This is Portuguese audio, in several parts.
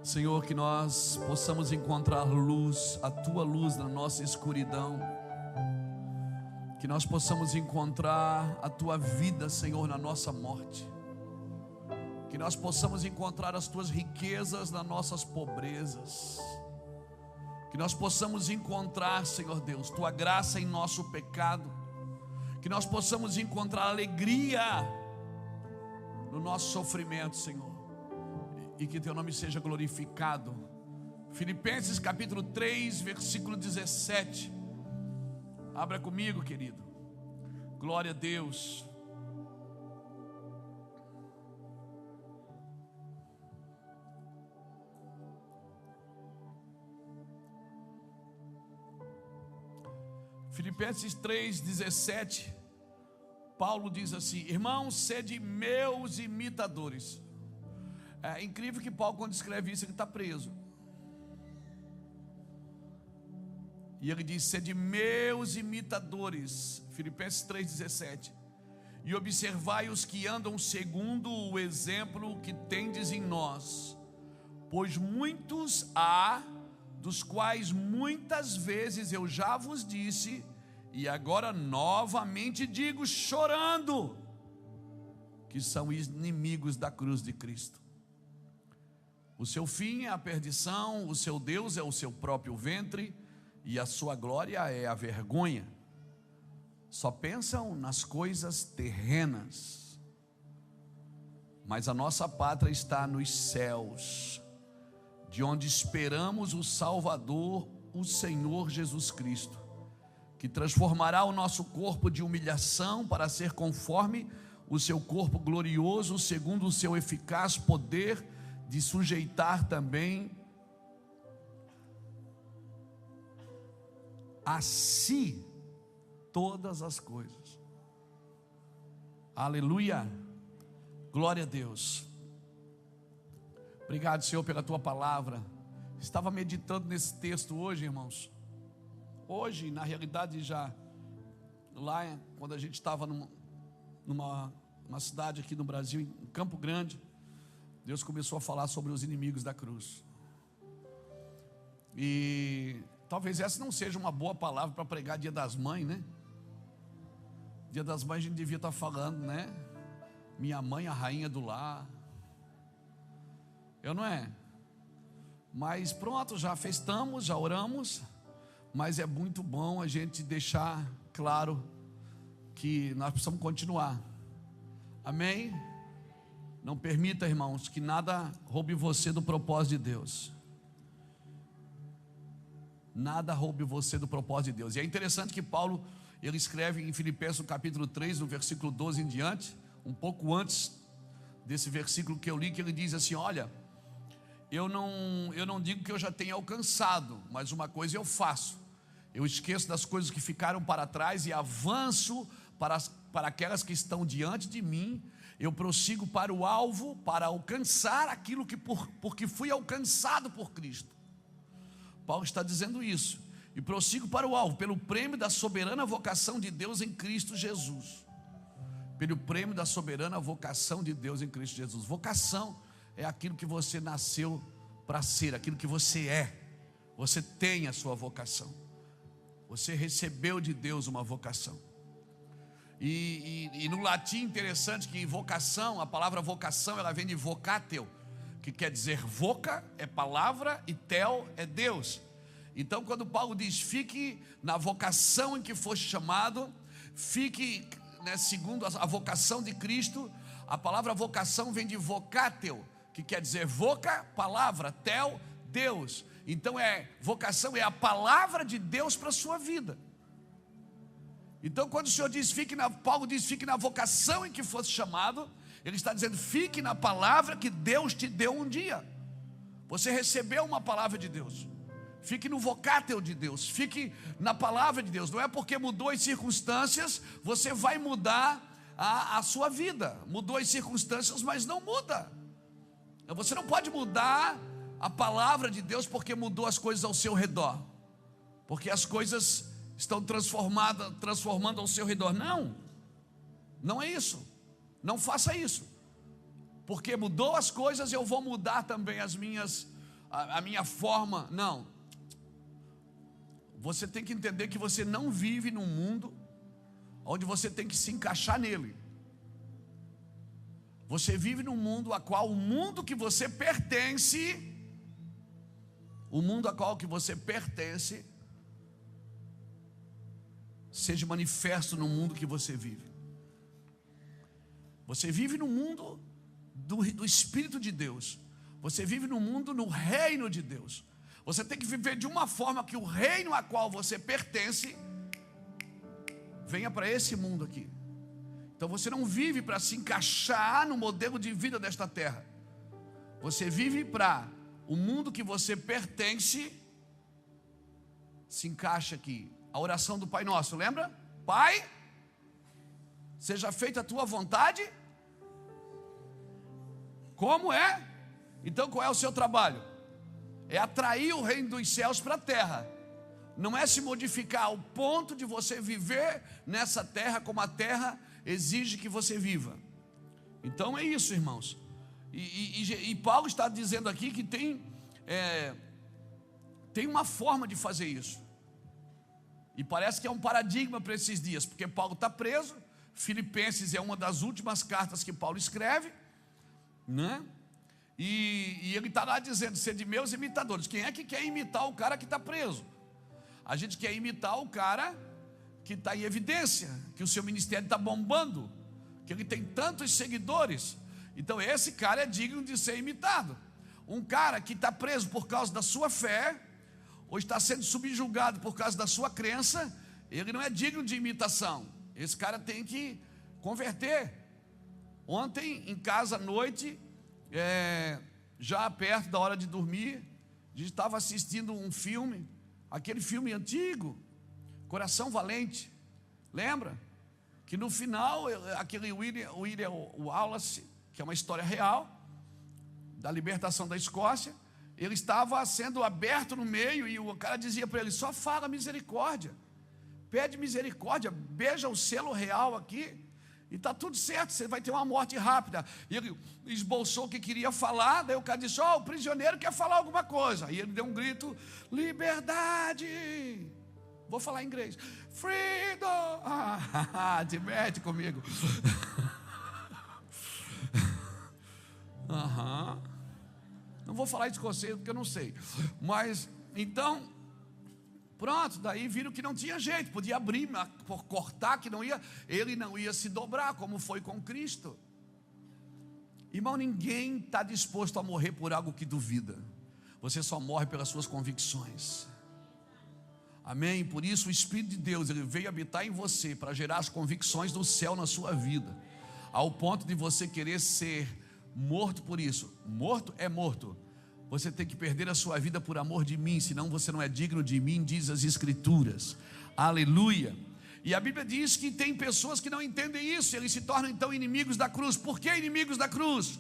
Senhor, que nós possamos encontrar luz, a Tua luz na nossa escuridão, que nós possamos encontrar a Tua vida, Senhor, na nossa morte, que nós possamos encontrar as Tuas riquezas nas nossas pobrezas, que nós possamos encontrar, Senhor Deus, Tua graça em nosso pecado, que nós possamos encontrar alegria no nosso sofrimento, Senhor, e que Teu nome seja glorificado. Filipenses capítulo 3, versículo 17. Abra comigo, querido. Glória a Deus. Filipenses 3, 17. Paulo diz assim: irmãos, sede meus imitadores. É incrível que Paulo, quando escreve isso, ele está preso. E ele diz: sede meus imitadores. Filipenses 3,17. E observai os que andam segundo o exemplo que tendes em nós. Pois muitos há, dos quais muitas vezes eu já vos disse, e agora novamente digo, chorando, que são inimigos da cruz de Cristo. O seu fim é a perdição, o seu Deus é o seu próprio ventre, e a sua glória é a vergonha. Só pensam nas coisas terrenas, mas a nossa pátria está nos céus, de onde esperamos o Salvador, o Senhor Jesus Cristo, que transformará o nosso corpo de humilhação para ser conforme o seu corpo glorioso, segundo o seu eficaz poder, de sujeitar também a si todas as coisas. Aleluia, glória a Deus. Obrigado, Senhor, pela Tua palavra. Estava meditando nesse texto hoje, irmãos. Hoje, na realidade, já lá, quando a gente estava numa cidade aqui no Brasil, em Campo Grande, Deus começou a falar sobre os inimigos da cruz. E talvez essa não seja uma boa palavra para pregar Dia das Mães, né? Dia das Mães a gente devia estar falando, né? Minha mãe, a rainha do lar. Eu não é? Mas pronto, já festamos, já oramos. Mas é muito bom a gente deixar claro que nós precisamos continuar. Amém? Não permita, irmãos, que nada roube você do propósito de Deus. Nada roube você do propósito de Deus. E é interessante que Paulo, ele escreve em Filipenses no capítulo 3, no versículo 12 em diante, um pouco antes desse versículo que eu li, que ele diz assim: olha, eu não digo que eu já tenha alcançado, mas uma coisa eu faço: eu esqueço das coisas que ficaram para trás e avanço para aquelas que estão diante de mim. Eu prossigo para o alvo, para alcançar aquilo que porque fui alcançado por Cristo. Paulo está dizendo isso. E prossigo para o alvo, pelo prêmio da soberana vocação de Deus em Cristo Jesus. Pelo prêmio da soberana vocação de Deus em Cristo Jesus. Vocação é aquilo que você nasceu para ser, aquilo que você é. Você tem a sua vocação. Você recebeu de Deus uma vocação. E no latim, interessante que vocação, a palavra vocação, ela vem de vocateo, que quer dizer voca é palavra e tel é Deus. Então, quando Paulo diz: fique na vocação em que foste chamado, fique, né, segundo a vocação de Cristo. A palavra vocação vem de vocateo, que quer dizer voca, palavra, tel, Deus. Então vocação é a palavra de Deus para a sua vida. Então, quando o Senhor diz, Paulo diz, fique na vocação em que fosse chamado, ele está dizendo, fique na palavra que Deus te deu um dia. Você recebeu uma palavra de Deus. Fique no vocátil de Deus, fique na palavra de Deus. Não é porque mudou as circunstâncias, você vai mudar a sua vida. Mudou as circunstâncias, mas não muda. Você não pode mudar a palavra de Deus porque mudou as coisas ao seu redor, porque as coisas estão transformando ao seu redor. Não é isso. Não faça isso. Porque mudou as coisas, eu vou mudar também as minhas a minha forma. Não. Você tem que entender que você não vive num mundo onde você tem que se encaixar nele. Você vive num mundo a qual o mundo que você pertence, seja manifesto no mundo que você vive. Você vive no mundo do Espírito de Deus. Você vive no mundo, no reino de Deus. Você tem que viver de uma forma que o reino a qual você pertence venha para esse mundo aqui. Então você não vive para se encaixar no modelo de vida desta terra. Você vive para o mundo que você pertence se encaixa aqui. A oração do Pai Nosso, lembra? Pai, seja feita a tua vontade. Como é? Então qual é o seu trabalho? É atrair o reino dos céus para a terra. Não é se modificar ao ponto de você viver nessa terra como a terra exige que você viva. Então é isso, irmãos. E Paulo está dizendo aqui que tem uma forma de fazer isso. E parece que é um paradigma para esses dias, porque Paulo está preso. Filipenses é uma das últimas cartas que Paulo escreve, né? E ele está lá dizendo: sede meus imitadores. Quem é que quer imitar o cara que está preso? A gente quer imitar o cara que está em evidência, que o seu ministério está bombando, que ele tem tantos seguidores. Então esse cara é digno de ser imitado. Um cara que está preso por causa da sua fé, ou está sendo subjugado por causa da sua crença, ele não é digno de imitação. Esse cara tem que converter. Ontem em casa à noite, já perto da hora de dormir, a gente estava assistindo um filme, aquele filme antigo, Coração Valente. Lembra? Que no final, aquele William Wallace, que é uma história real, da libertação da Escócia, ele estava sendo aberto no meio e o cara dizia para ele: só fala misericórdia, pede misericórdia, beija o selo real aqui e está tudo certo, você vai ter uma morte rápida. E ele esboçou o que queria falar, daí o cara disse: o prisioneiro quer falar alguma coisa. E ele deu um grito: liberdade. Vou falar em inglês: freedom. Te mete comigo. Não vou falar escocês porque eu não sei. Mas então, pronto, daí viram que não tinha jeito, podia abrir, cortar, que não ia, ele não ia se dobrar, como foi com Cristo. Irmão, ninguém está disposto a morrer por algo que duvida. Você só morre pelas suas convicções. Amém? Por isso o Espírito de Deus, ele veio habitar em você para gerar as convicções do céu na sua vida, ao ponto de você querer ser morto por isso. Morto é morto. Você tem que perder a sua vida por amor de mim, senão você não é digno de mim, diz as Escrituras. Aleluia. E a Bíblia diz que tem pessoas que não entendem isso, eles se tornam então inimigos da cruz. Por que inimigos da cruz?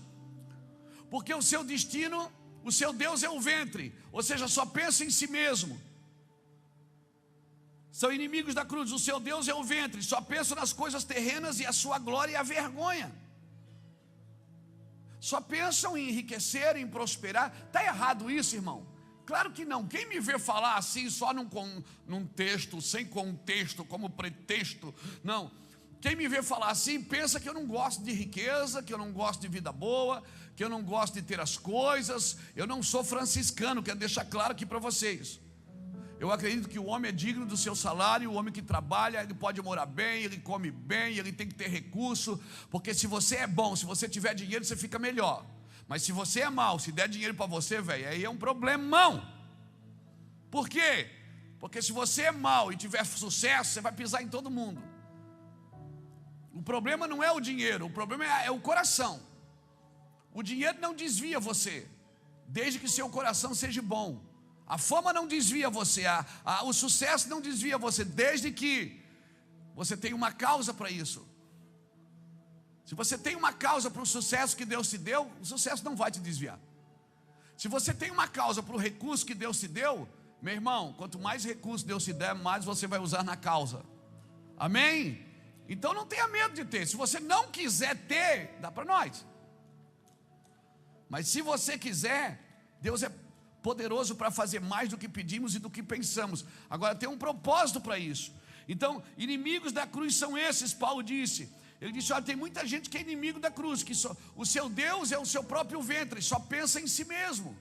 Porque o seu destino, o seu Deus é o ventre, ou seja, só pensa em si mesmo. São inimigos da cruz. O seu Deus é o ventre, só pensa nas coisas terrenas e a sua glória e a vergonha. Só pensam em enriquecer, em prosperar. Está errado isso, irmão? Claro que não. Quem me vê falar assim só num texto, sem contexto, como pretexto, não. Quem me vê falar assim pensa que eu não gosto de riqueza, que eu não gosto de vida boa, que eu não gosto de ter as coisas. Eu não sou franciscano, quero deixar claro aqui para vocês. Eu acredito que o homem é digno do seu salário. O homem que trabalha, ele pode morar bem, ele come bem, ele tem que ter recurso. Porque se você é bom, se você tiver dinheiro, você fica melhor. Mas se você é mau, se der dinheiro para você, velho, aí é um problemão. Por quê? Porque se você é mau e tiver sucesso, você vai pisar em todo mundo. O problema não é o dinheiro, o problema é o coração. O dinheiro não desvia você, desde que seu coração seja bom. A fama não desvia você, o sucesso não desvia você, desde que você tenha uma causa para isso. Se você tem uma causa para o sucesso que Deus te deu, o sucesso não vai te desviar. Se você tem uma causa para o recurso que Deus te deu, meu irmão, quanto mais recurso Deus te der, mais você vai usar na causa. Amém? Então não tenha medo de ter. Se você não quiser ter, dá para nós. Mas se você quiser, Deus é poderoso para fazer mais do que pedimos e do que pensamos. Agora tem um propósito para isso. Então, inimigos da cruz são esses, Paulo disse. Ele disse: olha, tem muita gente que é inimigo da cruz, que o seu Deus é o seu próprio ventre, só pensa em si mesmo.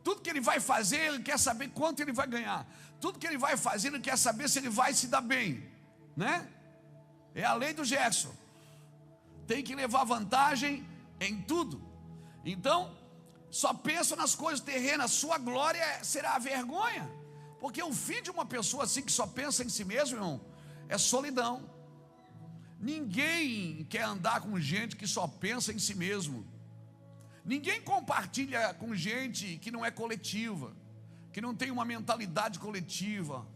Tudo que ele vai fazer, ele quer saber quanto ele vai ganhar. Tudo que ele vai fazer, ele quer saber se ele vai se dar bem, né? É a lei do Gerson. Tem que levar vantagem em tudo. Então, só pensa nas coisas terrenas. Sua glória será a vergonha. Porque o fim de uma pessoa assim que só pensa em si mesmo, irmão, é solidão. Ninguém quer andar com gente que só pensa em si mesmo. Ninguém compartilha com gente que não é coletiva, que não tem uma mentalidade coletiva,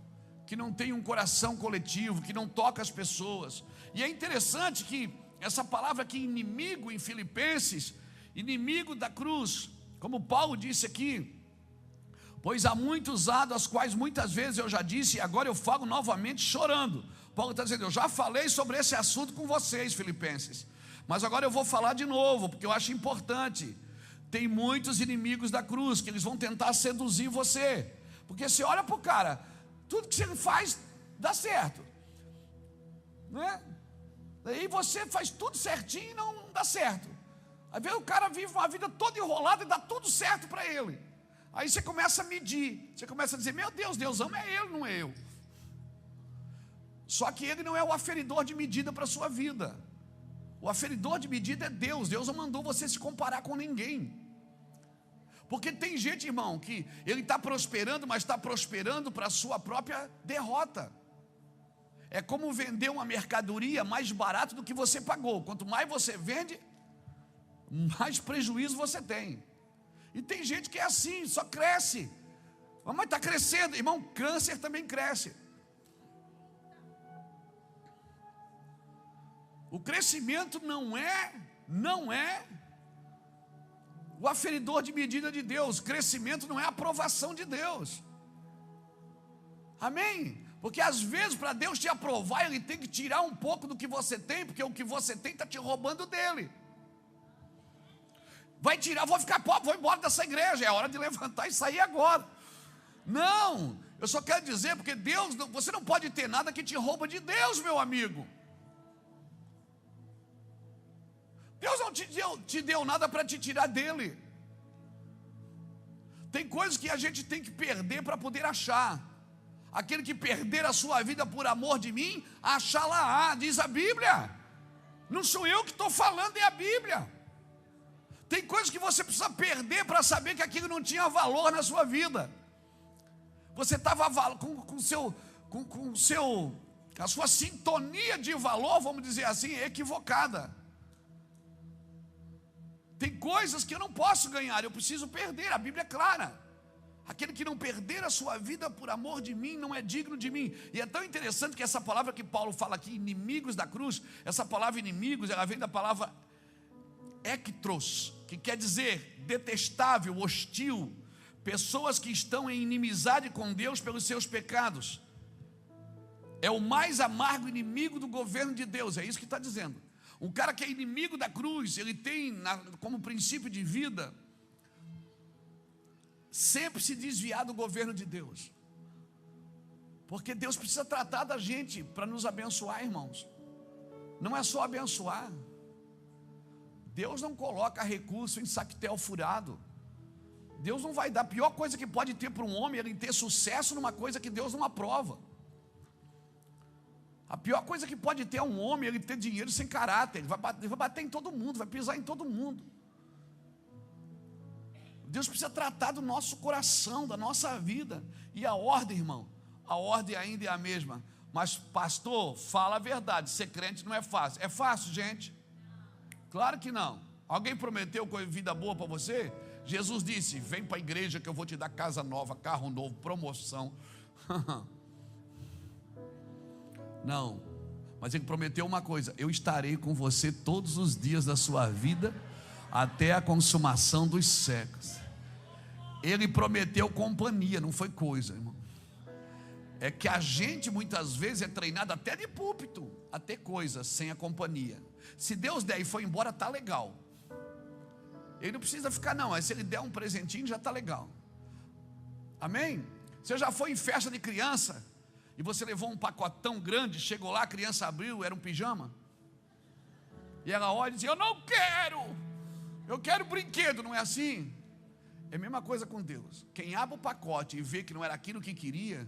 que não tem um coração coletivo, que não toca as pessoas. E é interessante que essa palavra aqui, inimigo, em Filipenses, inimigo da cruz, como Paulo disse aqui: pois há muitos usado, as quais muitas vezes eu já disse, e agora eu falo novamente chorando. Paulo está dizendo: eu já falei sobre esse assunto com vocês, Filipenses, mas agora eu vou falar de novo, porque eu acho importante. Tem muitos inimigos da cruz, que eles vão tentar seduzir você, porque você olha para o cara, tudo que você faz dá certo, né? Aí você faz tudo certinho e não dá certo. Aí vem o cara, vive uma vida toda enrolada e dá tudo certo para ele. Aí você começa a medir, você começa a dizer: meu Deus, Deus ama é ele, não é eu. Só que ele não é o aferidor de medida para a sua vida. O aferidor de medida é Deus. Deus não mandou você se comparar com ninguém. Porque tem gente, irmão, que ele está prosperando, mas está prosperando para a sua própria derrota. É como vender uma mercadoria mais barato do que você pagou. Quanto mais você vende, mais prejuízo você tem. E tem gente que é assim, só cresce. Mas está crescendo, irmão. Câncer também cresce. O crescimento não é o aferidor de medida de Deus. Crescimento não é a aprovação de Deus. Amém? Porque às vezes, para Deus te aprovar, Ele tem que tirar um pouco do que você tem, porque o que você tem está te roubando dele. Vai tirar, vou ficar pobre, vou embora dessa igreja, é hora de levantar e sair agora. Não, eu só quero dizer, porque Deus, você não pode ter nada que te rouba de Deus, meu amigo. Deus não te deu nada para te tirar dele. Tem coisas que a gente tem que perder para poder achar. Aquele que perder a sua vida por amor de mim, achá-la-á, diz a Bíblia. Não sou eu que estou falando, é a Bíblia. Tem coisas que você precisa perder para saber que aquilo não tinha valor na sua vida. Você estava com a sua sintonia de valor, vamos dizer assim, equivocada. Tem coisas que eu não posso ganhar, eu preciso perder. A Bíblia é clara: aquele que não perder a sua vida por amor de mim não é digno de mim. E é tão interessante que essa palavra que Paulo fala aqui, inimigos da cruz, essa palavra inimigos, ela vem da palavra ectros, que quer dizer detestável, hostil, pessoas que estão em inimizade com Deus pelos seus pecados. É o mais amargo inimigo do governo de Deus, é isso que está dizendo. Um cara que é inimigo da cruz, ele tem como princípio de vida sempre se desviar do governo de Deus. Porque Deus precisa tratar da gente para nos abençoar, irmãos. Não é só abençoar. Deus não coloca recurso em saquetel furado. Deus não vai dar. A pior coisa que pode ter para um homem é ele ter sucesso numa coisa que Deus não aprova. A pior coisa que pode ter um homem é ele ter dinheiro sem caráter. Ele vai bater em todo mundo, vai pisar em todo mundo. Deus precisa tratar do nosso coração, da nossa vida. E a ordem, irmão, a ordem ainda é a mesma. Mas pastor, fala a verdade, ser crente não é fácil. É fácil, gente? Claro que não. Alguém prometeu vida boa para você? Jesus disse: vem para a igreja que eu vou te dar casa nova, carro novo, promoção. Não, mas ele prometeu uma coisa: eu estarei com você todos os dias da sua vida, até a consumação dos séculos. Ele prometeu companhia, não foi coisa, irmão. É que a gente muitas vezes é treinado até de púlpito a ter coisa sem a companhia. Se Deus der e for embora, está legal. Ele não precisa ficar não, mas se ele der um presentinho já está legal. Amém? Você já foi em festa de criança e você levou um pacotão grande, chegou lá, a criança abriu, era um pijama? E ela olha e diz: eu não quero, eu quero brinquedo. Não é assim? É a mesma coisa com Deus. Quem abre o pacote e vê que não era aquilo que queria,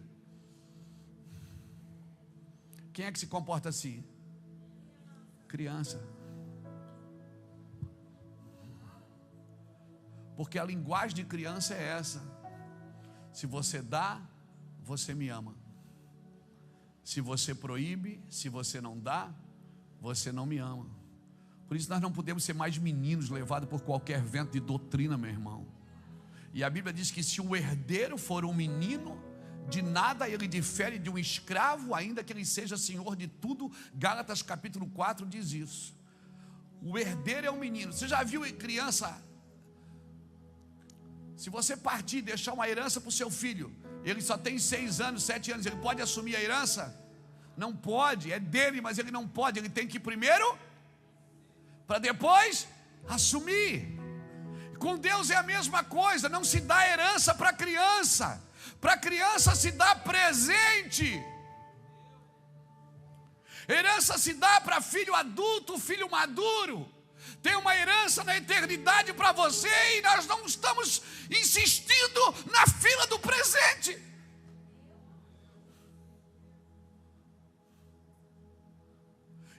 quem é que se comporta assim? Criança. Porque a linguagem de criança é essa: se você dá, você me ama. Se você proíbe, se você não dá, você não me ama. Por isso nós não podemos ser mais meninos levados por qualquer vento de doutrina, meu irmão. E a Bíblia diz que se o herdeiro for um menino, de nada ele difere de um escravo, ainda que ele seja senhor de tudo. Gálatas capítulo 4 diz isso. O herdeiro é um menino. Você já viu em criança? Se você partir e deixar uma herança para o seu filho, ele só tem 6 anos, 7 anos, ele pode assumir a herança? Não pode, é dele, mas ele não pode. Ele tem que ir primeiro, para depois assumir. Com Deus é a mesma coisa. Não se dá herança para criança. Para criança se dá presente. Herança se dá para filho adulto, filho maduro. Tem uma herança na eternidade para você e nós não estamos insistindo na fila do presente.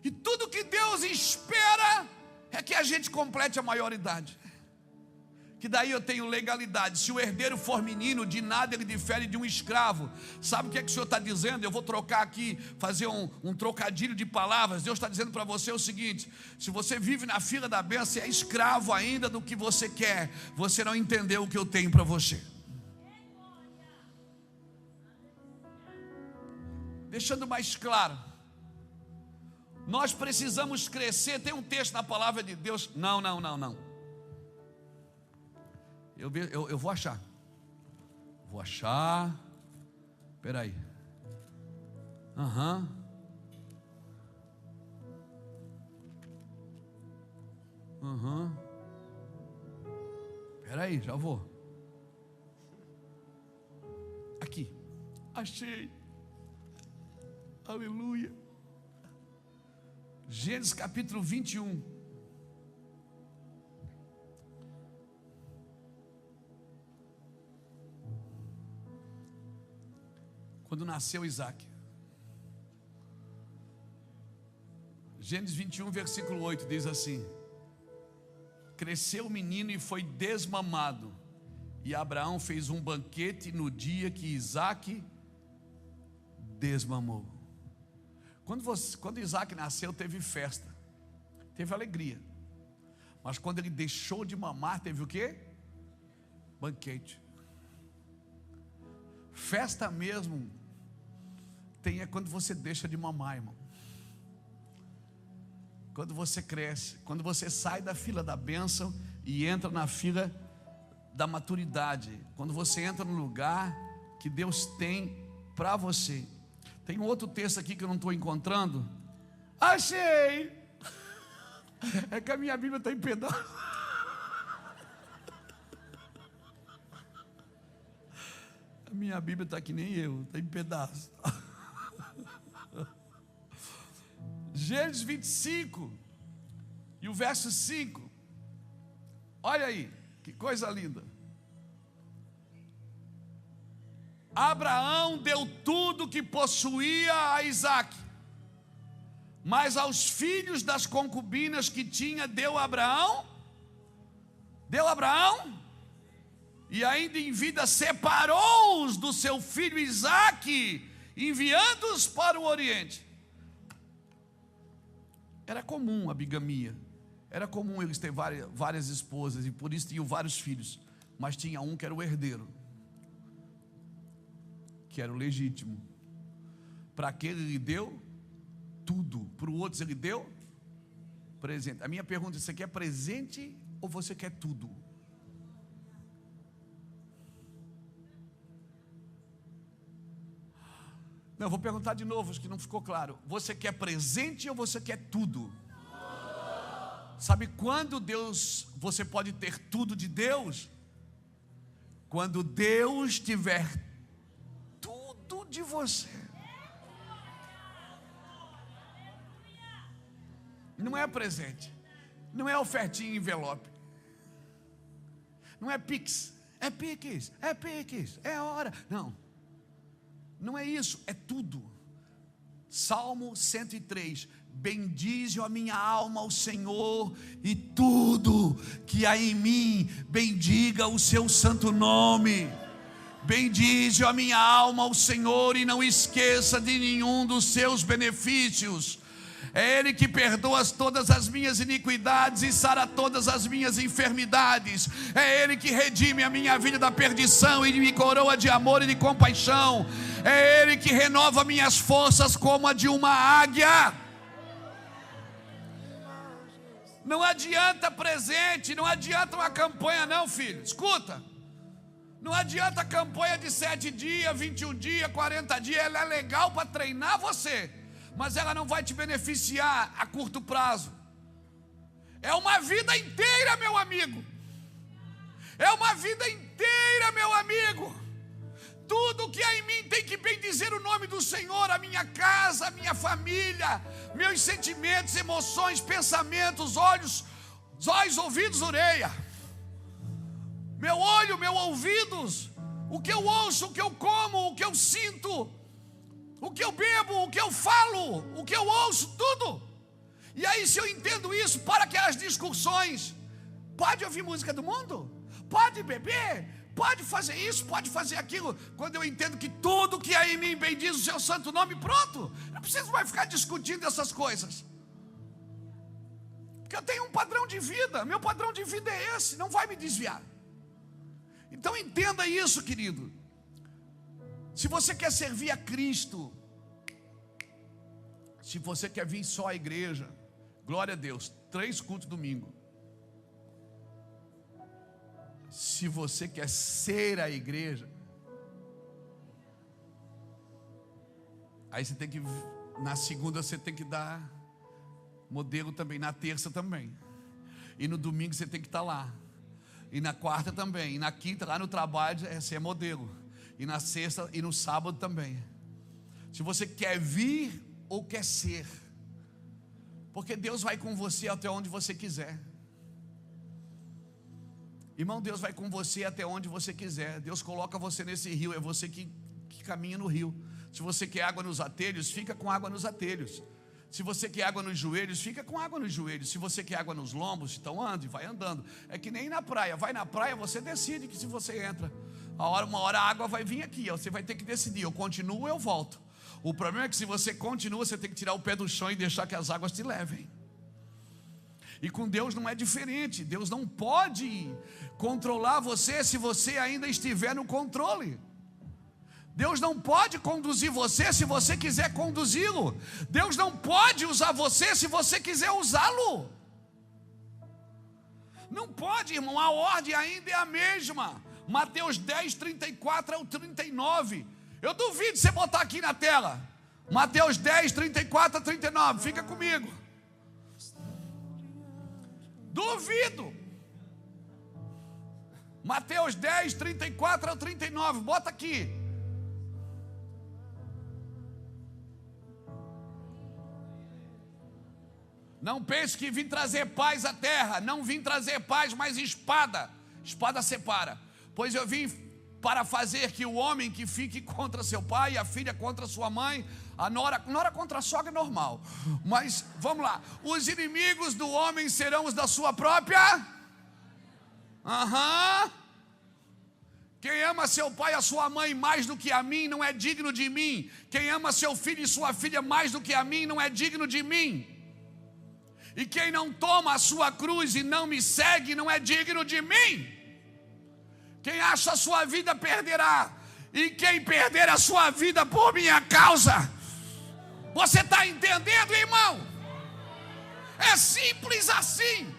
E tudo que Deus espera é que a gente complete a maioridade. Que daí eu tenho legalidade. Se o herdeiro for menino, de nada ele difere de um escravo. Sabe o que é que o Senhor está dizendo? Eu vou trocar aqui, fazer um trocadilho de palavras. Deus está dizendo para você o seguinte: se você vive na fila da bênção, você é escravo ainda do que você quer. Você não entendeu o que eu tenho para você. Deixando mais claro, nós precisamos crescer. Tem um texto na palavra de Deus. Não. Eu vou achar. Vou achar. Espera aí. Espera aí, já vou. Aqui. Achei. Aleluia. Gênesis capítulo 21. Quando nasceu Isaac. Gênesis 21, versículo 8 diz assim: cresceu o menino e foi desmamado, e Abraão fez um banquete no dia que Isaac desmamou. Quando Isaac nasceu, teve festa, teve alegria. Mas quando ele deixou de mamar, teve o quê? Banquete. Festa mesmo é quando você deixa de mamar, irmão. Quando você cresce, quando você sai da fila da bênção e entra na fila da maturidade, quando você entra no lugar que Deus tem para você. Tem um outro texto aqui que eu não estou encontrando. Achei! É que a minha Bíblia está em pedaços. A minha Bíblia está que nem eu, está em pedaços. Gênesis 25 e o verso 5. Olha aí, que coisa linda. Abraão deu tudo que possuía a Isaque, mas aos filhos das concubinas que tinha deu Abraão, e ainda em vida separou-os do seu filho Isaque, enviando-os para o Oriente. Era comum a bigamia, era comum eles terem várias esposas, e por isso tinham vários filhos, mas tinha um que era o herdeiro, que era o legítimo. Para aquele ele deu tudo, para o outro ele deu presente. A minha pergunta é: você quer presente ou você quer tudo? Não, eu vou perguntar de novo, acho que não ficou claro. Você quer presente ou você quer tudo? Sabe quando você pode ter tudo de Deus? quando Deus tiver tudo de você. Não é presente, não é ofertinha em envelope, não é Pix, é Pix, é hora. Não é isso, é tudo. Salmo 103: bendize a minha alma ao Senhor, e tudo que há em mim, bendiga o seu santo nome. Bendize a minha alma ao Senhor, e não esqueça de nenhum dos seus benefícios. É Ele que perdoa todas as minhas iniquidades e sara todas as minhas enfermidades. É Ele que redime a minha vida da perdição e me coroa de amor e de compaixão. É Ele que renova minhas forças como a de uma águia. Não adianta presente, não adianta uma campanha não, filho. Escuta, não adianta campanha de 7 dias, 21 dias, 40 dias. Ela é legal para treinar você, mas ela não vai te beneficiar a curto prazo. É uma vida inteira, meu amigo. É uma vida inteira, meu amigo. Tudo que há em mim tem que bendizer o nome do Senhor. A minha casa, a minha família, meus sentimentos, emoções, pensamentos, olhos, ouvidos, orelha. Meu olho, meus ouvidos, o que eu ouço, o que eu como, o que eu sinto, o que eu bebo, o que eu falo, o que eu ouço, tudo. E aí, se eu entendo isso, para aquelas discussões. Pode ouvir música do mundo? Pode beber? Pode fazer isso, pode fazer aquilo. Quando eu entendo que tudo que há em mim bendiz o seu santo nome, pronto. Não preciso mais ficar discutindo essas coisas, porque eu tenho um padrão de vida. Meu padrão de vida é esse, não vai me desviar. Então entenda isso, querido. Se você quer servir a Cristo, se você quer vir só à igreja, glória a Deus, 3 cultos domingo. Se você quer ser a igreja, aí você tem que, na segunda você tem que dar modelo também, na terça também, e no domingo você tem que estar lá, e na quarta também, e na quinta lá no trabalho você é modelo, e na sexta e no sábado também. Se você quer vir ou quer ser, porque Deus vai com você até onde você quiser. Irmão, Deus vai com você até onde você quiser. Deus coloca você nesse rio, é você que caminha no rio. Se você quer água nos atelhos, fica com água nos atelhos. Se você quer água nos joelhos, fica com água nos joelhos. Se você quer água nos lombos, então ande, vai andando. É que nem na praia, vai na praia, você decide que se você entra, uma hora a água vai vir aqui, você vai ter que decidir, eu continuo ou eu volto. O problema é que se você continua, você tem que tirar o pé do chão e deixar que as águas te levem. E com Deus não é diferente. Deus não pode controlar você se você ainda estiver no controle. Deus não pode conduzir você se você quiser conduzi-lo. Deus não pode usar você se você quiser usá-lo. Não pode, irmão, a ordem ainda é a mesma. Mateus 10, 34 ao 39. Eu duvido você botar aqui na tela. Mateus 10, 34 a 39, fica comigo. Duvido. Mateus 10, 34 ao 39, bota aqui. Não pense que vim trazer paz à terra. Não vim trazer paz, mas espada. Espada separa. Pois eu vim para fazer que o homem que fique contra seu pai, a filha contra sua mãe, a nora contra a sogra é normal. Mas vamos lá. Os inimigos do homem serão os da sua própria. Quem ama seu pai e a sua mãe mais do que a mim não é digno de mim. Quem ama seu filho e sua filha mais do que a mim não é digno de mim. E quem não toma a sua cruz e não me segue não é digno de mim. Quem acha a sua vida perderá, e quem perder a sua vida por minha causa. Você está entendendo, irmão? É simples assim.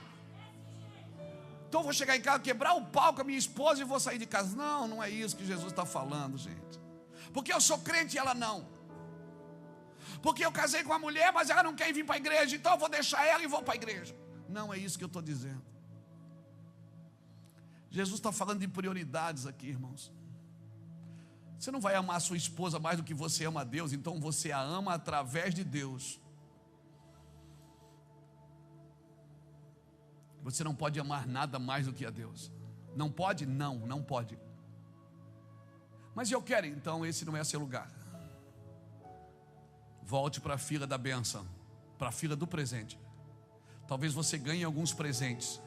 Então eu vou chegar em casa, quebrar o pau com a minha esposa e vou sair de casa. Não, não é isso que Jesus está falando, gente. Porque eu sou crente e ela não. Porque eu casei com uma mulher, mas ela não quer vir para a igreja, então eu vou deixar ela e vou para a igreja. Não é isso que eu estou dizendo. Jesus está falando de prioridades aqui, irmãos. Você não vai amar a sua esposa mais do que você ama a Deus, então você a ama através de Deus. Você não pode amar nada mais do que a Deus. Não pode? Não pode. Mas eu quero, então esse não é seu lugar. Volte para a fila da bênção, para a fila do presente. Talvez você ganhe alguns presentes,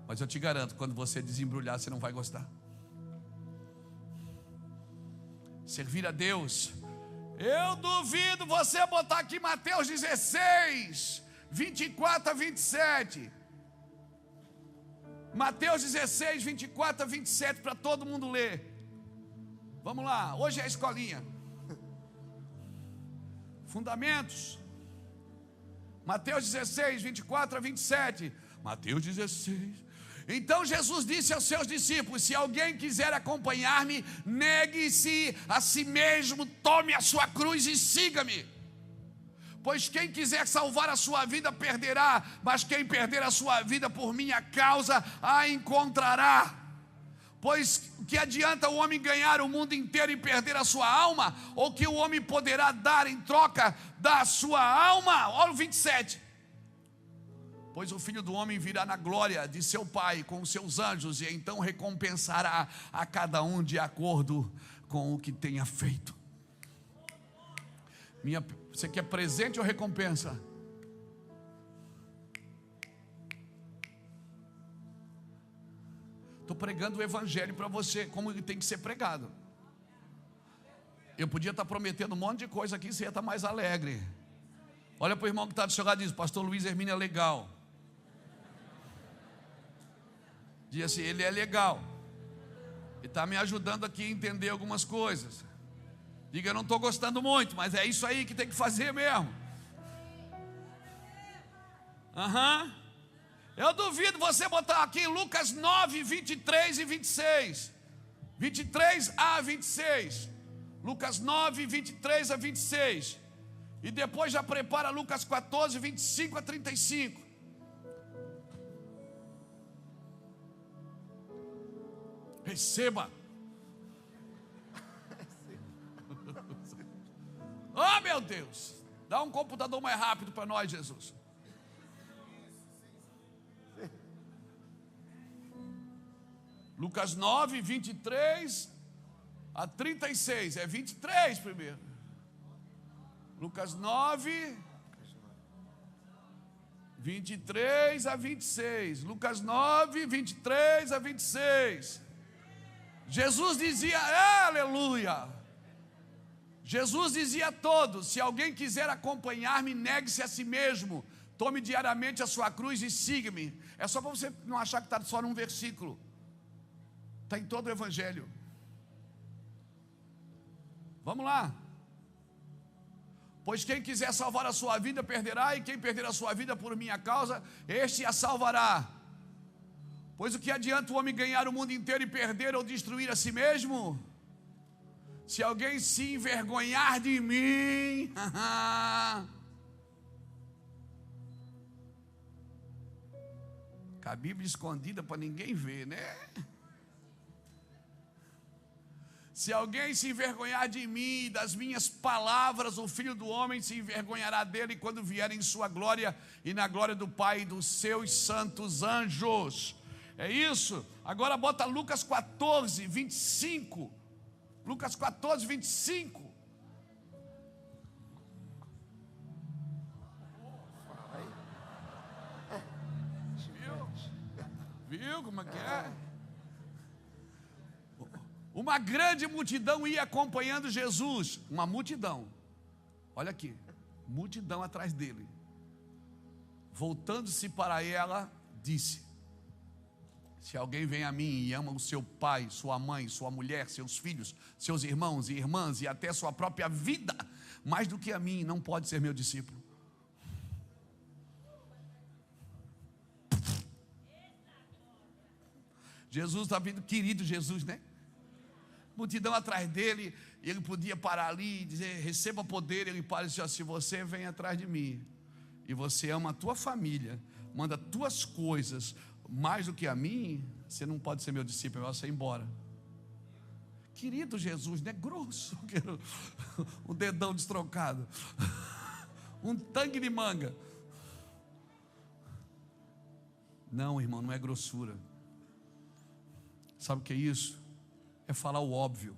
mas eu te garanto, quando você desembrulhar, você não vai gostar. Servir a Deus, eu duvido você botar aqui Mateus 16, 24 a 27. Mateus 16, 24 a 27, para todo mundo ler. Vamos lá, hoje é a escolinha. Fundamentos. Mateus 16, 24 a 27. Mateus 16. Então Jesus disse aos seus discípulos: se alguém quiser acompanhar-me, negue-se a si mesmo, tome a sua cruz e siga-me. Pois quem quiser salvar a sua vida perderá, mas quem perder a sua vida por minha causa a encontrará. Pois que adianta o homem ganhar o mundo inteiro e perder a sua alma? Ou que o homem poderá dar em troca da sua alma? Olha o 27. Pois o Filho do Homem virá na glória de seu Pai com os seus anjos, e então recompensará a cada um de acordo com o que tenha feito. Você quer presente ou recompensa? Estou pregando o evangelho para você, como ele tem que ser pregado. Eu podia estar prometendo um monte de coisa aqui, você ia estar mais alegre. Olha para o irmão que está do seu lado e diz: pastor Luiz Hermínio é legal. Diz assim: ele é legal, ele está me ajudando aqui a entender algumas coisas. Diga: eu não estou gostando muito, mas é isso aí que tem que fazer mesmo. Eu duvido você botar aqui Lucas 9, 23 e 26. 23 a 26. Lucas 9, 23 a 26. E depois já prepara Lucas 14, 25 a 35. Receba. Oh, meu Deus. Dá um computador mais rápido para nós, Jesus. Lucas 9, 23 a 36. É 23 primeiro. Lucas 9, 23 a 26. Lucas 9, 23 a 26. Jesus dizia, aleluia. Jesus dizia a todos: se alguém quiser acompanhar-me, negue-se a si mesmo, tome diariamente a sua cruz e siga-me. É só para você não achar que está só num versículo. Está em todo o evangelho. Vamos lá. Pois quem quiser salvar a sua vida perderá, e quem perder a sua vida por minha causa, este a salvará. Pois o que adianta o homem ganhar o mundo inteiro e perder ou destruir a si mesmo? Se alguém se envergonhar de mim, com a Bíblia escondida para ninguém ver, né? Se alguém se envergonhar de mim e das minhas palavras, o Filho do Homem se envergonhará dele quando vier em sua glória e na glória do Pai e dos seus santos anjos. É isso? Agora bota Lucas 14, 25. Lucas 14, 25. Viu como é que é? Uma grande multidão ia acompanhando Jesus. Uma multidão. Olha aqui. Multidão atrás dele. Voltando-se para ela, disse: se alguém vem a mim e ama o seu pai, sua mãe, sua mulher, seus filhos, seus irmãos e irmãs e até sua própria vida, mais do que a mim, não pode ser meu discípulo. Jesus está vindo, querido Jesus, né? Multidão atrás dele, ele podia parar ali e dizer: receba poder. Ele para e diz: se você vem atrás de mim e você ama a tua família, manda tuas coisas, mais do que a mim, você não pode ser meu discípulo, é melhor você ir embora. Querido Jesus, não é grosso, um dedão destrocado, um tangue de manga. Não, irmão, não é grossura. Sabe o que é isso? É falar o óbvio.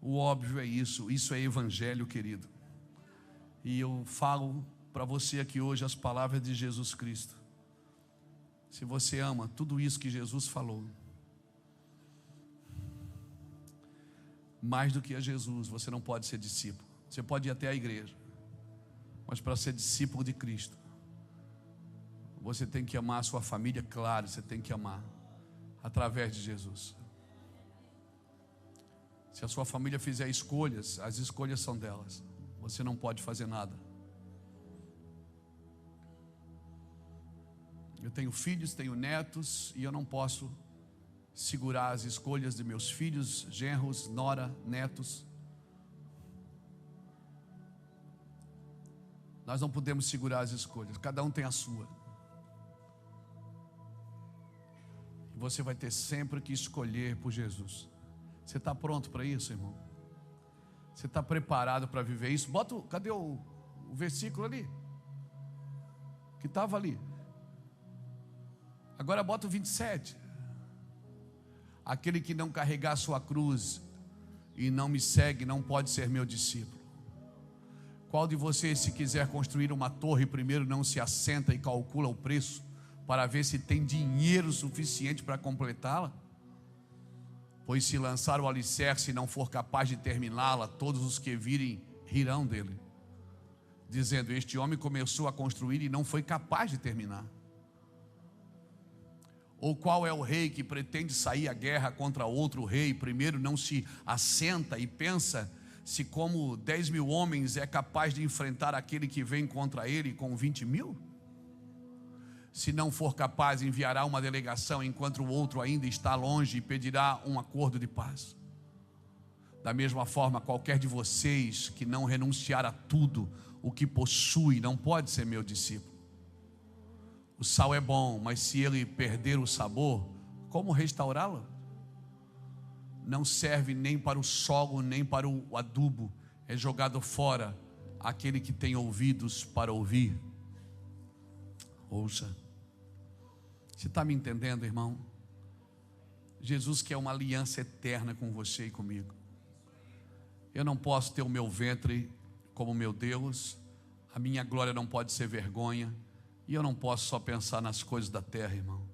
O óbvio é isso. Isso é evangelho, querido. E eu falo para você aqui hoje as palavras de Jesus Cristo. Se você ama tudo isso que Jesus falou, mais do que a Jesus, você não pode ser discípulo. Você pode ir até a igreja, mas para ser discípulo de Cristo, você tem que amar a sua família, claro, você tem que amar através de Jesus. Se a sua família fizer escolhas, as escolhas são delas. Você não pode fazer nada. Eu tenho filhos, tenho netos, e eu não posso segurar as escolhas de meus filhos, genros, nora, netos. Nós não podemos segurar as escolhas, cada um tem a sua. Você vai ter sempre que escolher por Jesus. Você está pronto para isso, irmão? Você está preparado para viver isso? Cadê o versículo ali? Que estava ali. Agora bota o 27. Aquele que não carregar a sua cruz e não me segue, não pode ser meu discípulo. Qual de vocês, se quiser construir uma torre, primeiro não se assenta e calcula o preço, para ver se tem dinheiro suficiente para completá-la? Pois se lançar o alicerce e não for capaz de terminá-la, todos os que virem rirão dele, dizendo: este homem começou a construir e não foi capaz de terminar. Ou qual é o rei que pretende sair à guerra contra outro rei, primeiro não se assenta e pensa se como 10.000 homens é capaz de enfrentar aquele que vem contra ele com 20.000? Se não for capaz, enviará uma delegação enquanto o outro ainda está longe e pedirá um acordo de paz. Da mesma forma, qualquer de vocês que não renunciar a tudo o que possui não pode ser meu discípulo. O sal é bom, mas se ele perder o sabor, como restaurá-lo? Não serve nem para o solo, nem para o adubo. É jogado fora aquele que tem ouvidos para ouvir. Ouça. Você está me entendendo, irmão? Jesus quer uma aliança eterna com você e comigo. Eu não posso ter o meu ventre como meu Deus, a minha glória não pode ser vergonha, e eu não posso só pensar nas coisas da terra, irmão.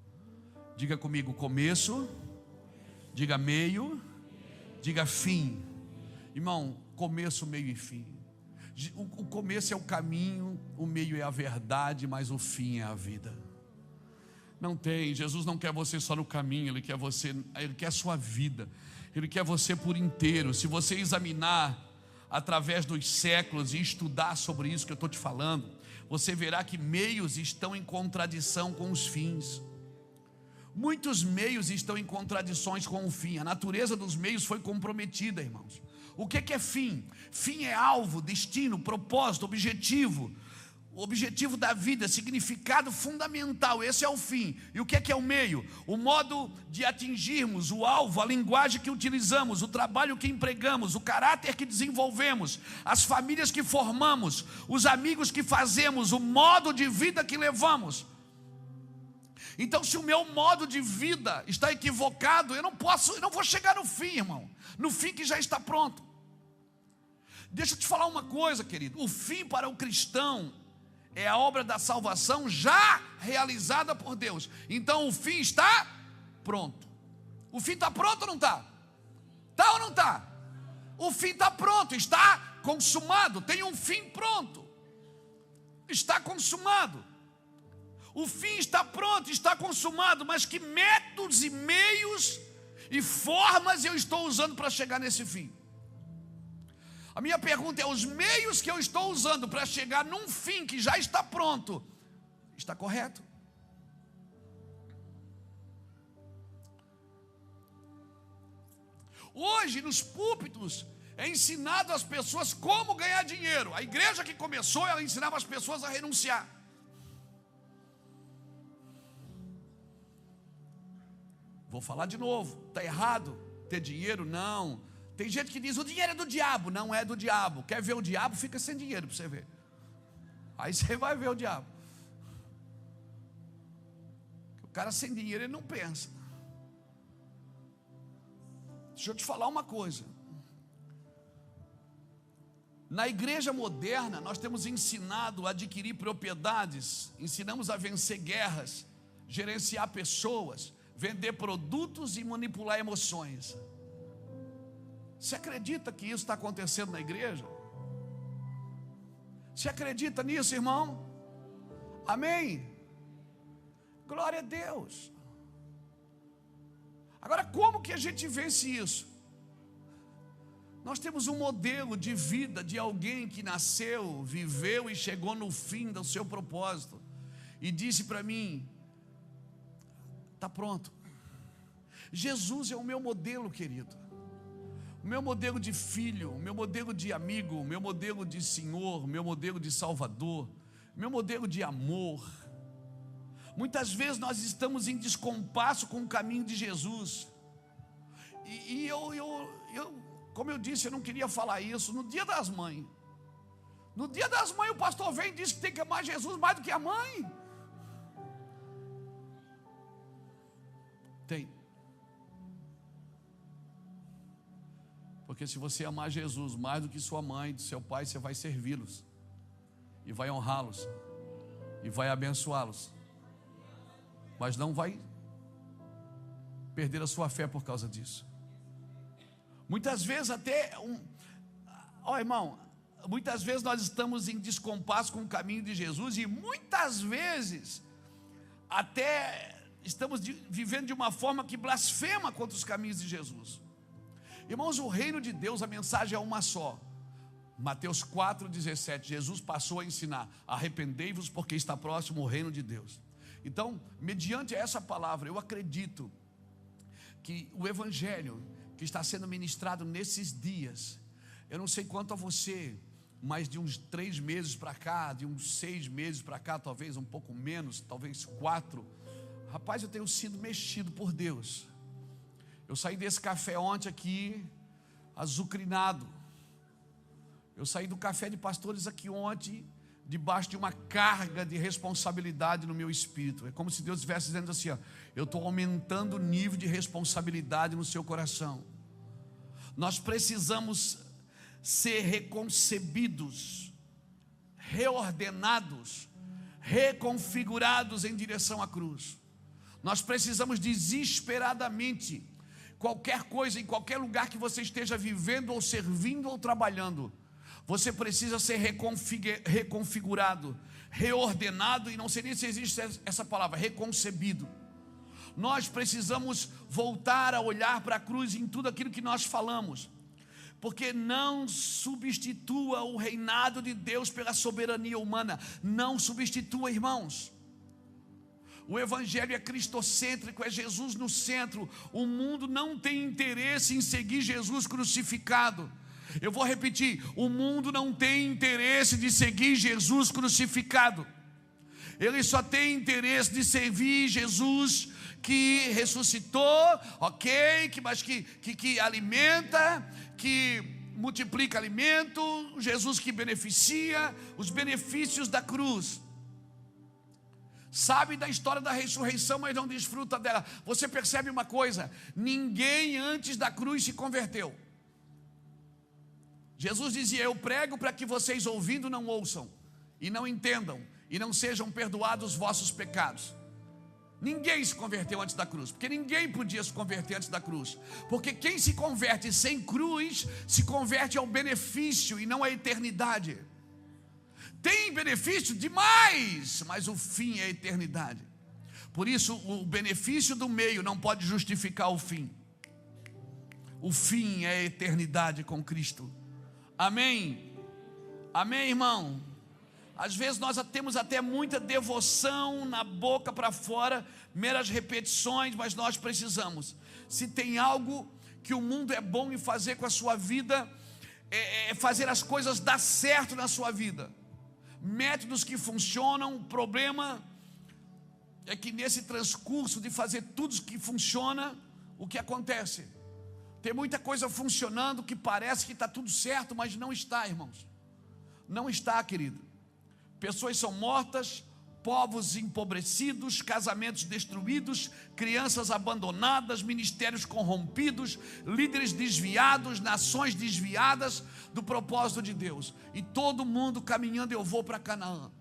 Diga comigo: começo, diga meio, diga fim. Irmão, começo, meio e fim. O começo é o caminho, o meio é a verdade, mas o fim é a vida. Não tem, Jesus não quer você só no caminho, Ele quer a sua vida, Ele quer você por inteiro. Se você examinar através dos séculos e estudar sobre isso que eu estou te falando, você verá que meios estão em contradição com os fins. Muitos meios estão em contradições com o fim. A natureza dos meios foi comprometida, irmãos. O que é fim? Fim é alvo, destino, propósito, objetivo. O objetivo da vida, significado fundamental. Esse é o fim. E o que é o meio? O modo de atingirmos o alvo, a linguagem que utilizamos, o trabalho que empregamos, o caráter que desenvolvemos, as famílias que formamos, os amigos que fazemos, o modo de vida que levamos. Então, se o meu modo de vida está equivocado, eu não vou chegar no fim, irmão. No fim que já está pronto. Deixa eu te falar uma coisa, querido. O fim para o cristão é a obra da salvação já realizada por Deus. Então o fim está pronto. O fim está pronto ou não está? Está ou não está? O fim está pronto, está consumado. Tem um fim pronto. Está consumado. O fim está pronto, está consumado. Mas que métodos e meios e formas eu estou usando para chegar nesse fim? A minha pergunta é: os meios que eu estou usando para chegar num fim que já está pronto, está correto? Hoje nos púlpitos é ensinado às pessoas como ganhar dinheiro. A igreja que começou, ela ensinava as pessoas a renunciar. Vou falar de novo, está errado ter dinheiro? Não. Tem gente que diz, o dinheiro é do diabo. Não é do diabo. Quer ver o diabo? Fica sem dinheiro para você ver. Aí você vai ver o diabo. O cara sem dinheiro, ele não pensa. Deixa eu te falar uma coisa. Na igreja moderna, nós temos ensinado a adquirir propriedades, ensinamos a vencer guerras, gerenciar pessoas, vender produtos e manipular emoções. Você acredita que isso está acontecendo na igreja? Você acredita nisso, irmão? Amém? Glória a Deus. Agora, como que a gente vence isso? Nós temos um modelo de vida de alguém que nasceu, viveu e chegou no fim do seu propósito e disse para mim: está pronto. Jesus é o meu modelo, querido. O meu modelo de filho, o meu modelo de amigo, o meu modelo de Senhor, o meu modelo de Salvador, o meu modelo de amor. Muitas vezes nós estamos em descompasso com o caminho de Jesus. E como eu disse, eu não queria falar isso. No dia das mães, o pastor vem e diz que tem que amar Jesus mais do que a mãe. Tem. Porque se você amar Jesus mais do que sua mãe, do seu pai, você vai servi-los, e vai honrá-los, e vai abençoá-los, mas não vai perder a sua fé por causa disso. Muitas vezes irmão, muitas vezes nós estamos em descompasso com o caminho de Jesus, e muitas vezes até estamos vivendo de uma forma que blasfema contra os caminhos de Jesus. Irmãos, o reino de Deus, a mensagem é uma só. Mateus 4,17, Jesus passou a ensinar: arrependei-vos porque está próximo o reino de Deus. Então, mediante essa palavra, eu acredito que o evangelho que está sendo ministrado nesses dias, eu não sei quanto a você, mas de uns 3 meses para cá, de uns 6 meses para cá, talvez um pouco menos, talvez 4, rapaz, eu tenho sido mexido por Deus. Eu saí desse café ontem aqui, azucrinado. Eu saí do café de pastores aqui ontem, debaixo de uma carga de responsabilidade no meu espírito. É como se Deus estivesse dizendo assim: ó, eu estou aumentando o nível de responsabilidade no seu coração. Nós precisamos ser reconcebidos, reordenados, reconfigurados em direção à cruz. Nós precisamos desesperadamente, qualquer coisa, em qualquer lugar que você esteja vivendo ou servindo ou trabalhando, você precisa ser reconfigurado, reordenado, e não sei nem se existe essa palavra, reconcebido. Nós precisamos voltar a olhar para a cruz em tudo aquilo que nós falamos, porque não substitua o reinado de Deus pela soberania humana. Não substitua, irmãos. O evangelho é cristocêntrico, é Jesus no centro. O mundo não tem interesse em seguir Jesus crucificado. Eu vou repetir: o mundo não tem interesse de seguir Jesus crucificado. Ele só tem interesse de servir Jesus que ressuscitou, ok, mas que alimenta, que multiplica alimento, Jesus que beneficia, os benefícios da cruz. Sabe da história da ressurreição, mas não desfruta dela. Você percebe uma coisa: ninguém antes da cruz se converteu. Jesus dizia: eu prego para que vocês ouvindo não ouçam, e não entendam, e não sejam perdoados os vossos pecados. Ninguém se converteu antes da cruz, porque ninguém podia se converter antes da cruz, porque quem se converte sem cruz, se converte ao benefício e não à eternidade. Tem benefício demais, mas o fim é a eternidade. Por isso, o benefício do meio não pode justificar o fim. O fim é a eternidade com Cristo. Amém? Amém, irmão? Às vezes nós temos até muita devoção na boca para fora, meras repetições, mas nós precisamos. Se tem algo que o mundo é bom em fazer com a sua vida, é fazer as coisas dar certo na sua vida. Métodos que funcionam. O problema é que nesse transcurso de fazer tudo que funciona, o que acontece? Tem muita coisa funcionando que parece que está tudo certo, mas não está, irmãos. Não está, querido. Pessoas são mortas, povos empobrecidos, casamentos destruídos, crianças abandonadas, ministérios corrompidos, líderes desviados, nações desviadas do propósito de Deus. E todo mundo caminhando, eu vou para Canaã.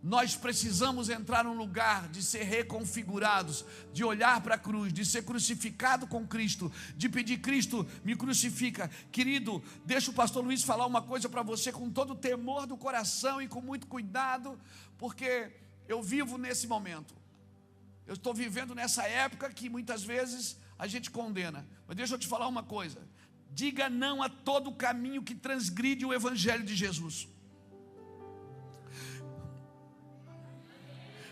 Nós precisamos entrar num lugar de ser reconfigurados, de olhar para a cruz, de ser crucificado com Cristo, de pedir: Cristo, me crucifica. Querido, deixa o pastor Luiz falar uma coisa para você com todo o temor do coração e com muito cuidado, porque eu vivo nesse momento. Eu estou vivendo nessa época que muitas vezes a gente condena. Mas deixa eu te falar uma coisa: diga não a todo caminho que transgride o evangelho de Jesus.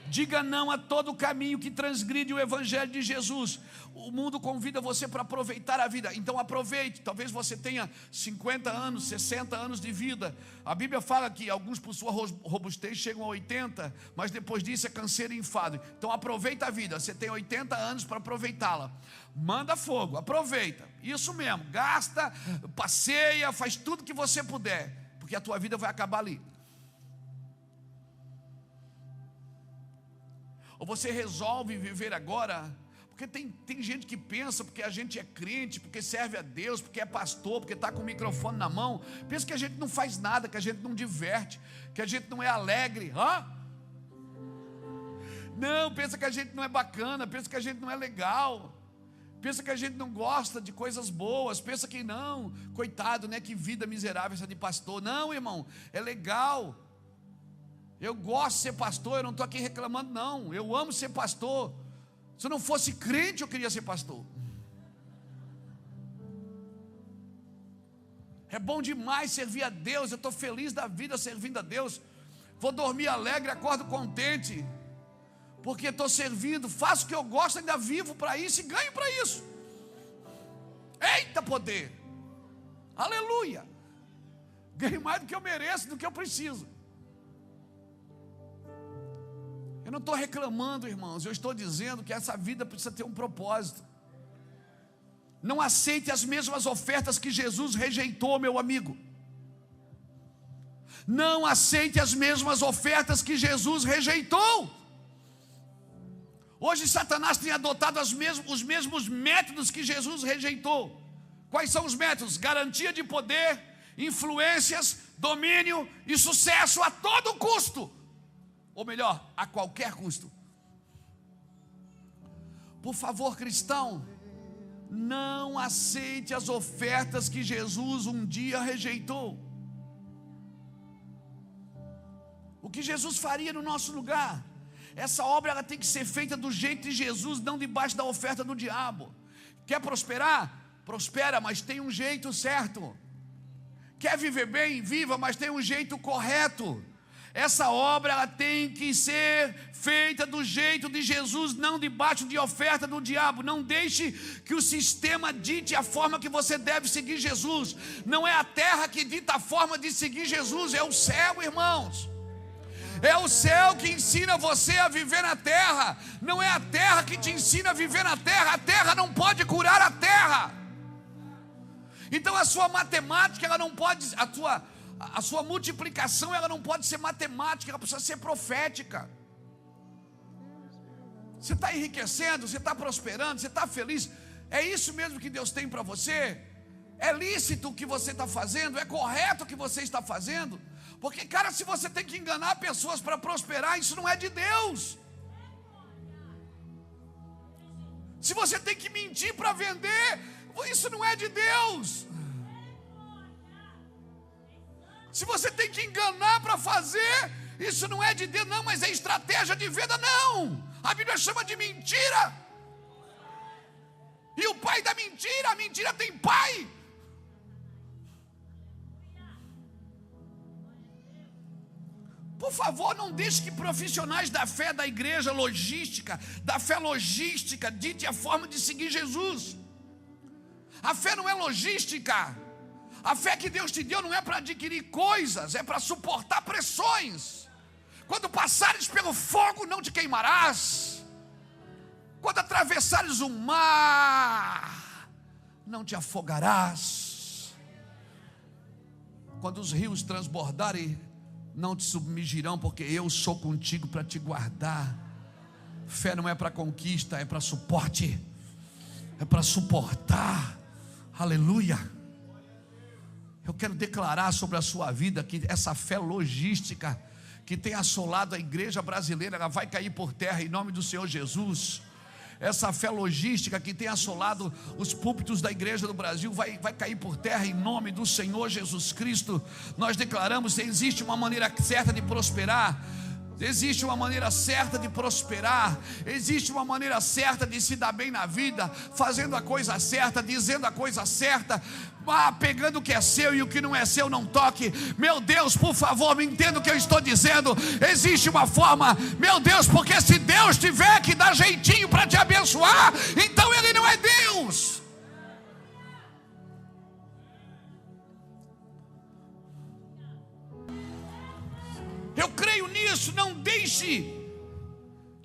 Diga não a todo caminho que transgride o evangelho de Jesus. O mundo convida você para aproveitar a vida. Então aproveite. Talvez você tenha 50 anos, 60 anos de vida. A Bíblia fala que alguns por sua robustez chegam a 80, mas depois disso é canseiro e enfado. Então aproveita a vida. Você tem 80 anos para aproveitá-la. Manda fogo, aproveita. Isso mesmo, gasta, passeia, faz tudo que você puder, porque a tua vida vai acabar ali. Ou você resolve viver agora, porque tem gente que pensa, porque a gente é crente, porque serve a Deus, porque é pastor, porque está com o microfone na mão, pensa que a gente não faz nada, que a gente não diverte, que a gente não é alegre. Não, pensa que a gente não é bacana, pensa que a gente não é legal, pensa que a gente não gosta de coisas boas, pensa que não, coitado, né? Que vida miserável essa de pastor. Não, irmão, é legal. Eu gosto de ser pastor, eu não estou aqui reclamando, não. Eu amo ser pastor. Se eu não fosse crente, eu queria ser pastor. É bom demais servir a Deus. Eu estou feliz da vida servindo a Deus. Vou dormir alegre, acordo contente, porque estou servindo, faço o que eu gosto, ainda vivo para isso e ganho para isso. Eita poder! Aleluia! Ganho mais do que eu mereço, do que eu preciso. Eu não estou reclamando, irmãos, eu estou dizendo que essa vida precisa ter um propósito. Não aceite as mesmas ofertas que Jesus rejeitou, meu amigo. Não aceite as mesmas ofertas que Jesus rejeitou. Hoje Satanás tem adotado os mesmos métodos que Jesus rejeitou. Quais são os métodos? Garantia de poder, influências, domínio e sucesso a todo custo. Ou melhor, a qualquer custo. Por favor, cristão, não aceite as ofertas que Jesus um dia rejeitou. O que Jesus faria no nosso lugar? Essa obra ela tem que ser feita do jeito de Jesus, não debaixo da oferta do diabo. Quer prosperar? Prospera, mas tem um jeito certo. Quer viver bem? Viva, mas tem um jeito correto. Essa obra ela tem que ser feita do jeito de Jesus, não debaixo de oferta do diabo. Não deixe que o sistema dite a forma que você deve seguir Jesus. Não é a terra que dita a forma de seguir Jesus, é o céu, irmãos. É o céu que ensina você a viver na terra. Não é a terra que te ensina a viver na terra. A terra não pode curar a terra. Então a sua matemática ela não pode, a sua multiplicação ela não pode ser matemática, ela precisa ser profética. Você está enriquecendo, você está prosperando, você está feliz. É isso mesmo que Deus tem para você? É lícito o que você está fazendo? É correto o que você está fazendo? Porque, cara, se você tem que enganar pessoas para prosperar, isso não é de Deus. Se você tem que mentir para vender, isso não é de Deus. Se você tem que enganar para fazer, isso não é de Deus, não, mas é estratégia de venda, não. A Bíblia chama de mentira. E o pai da mentira, a mentira tem pai. Por favor, não deixe que profissionais da fé da igreja logística, da fé logística, dite a forma de seguir Jesus. A fé não é logística. A fé que Deus te deu não é para adquirir coisas, é para suportar pressões. Quando passares pelo fogo, não te queimarás. Quando atravessares o mar, não te afogarás. Quando os rios transbordarem, não te submergirão, porque eu sou contigo para te guardar. Fé não é para conquista, é para suporte, é para suportar. Aleluia. Eu quero declarar sobre a sua vida que essa fé logística que tem assolado a igreja brasileira, ela vai cair por terra em nome do Senhor Jesus. Essa fé logística que tem assolado os púlpitos da igreja do Brasil vai cair por terra em nome do Senhor Jesus Cristo. Nós declaramos que existe uma maneira certa de prosperar. Existe uma maneira certa de prosperar, existe uma maneira certa de se dar bem na vida, fazendo a coisa certa, dizendo a coisa certa, pegando o que é seu e o que não é seu não toque. Meu Deus, por favor, me entenda o que eu estou dizendo. Existe uma forma, meu Deus, porque se Deus tiver que dar jeitinho para te abençoar, então Ele não é Deus. Eu creio nisso.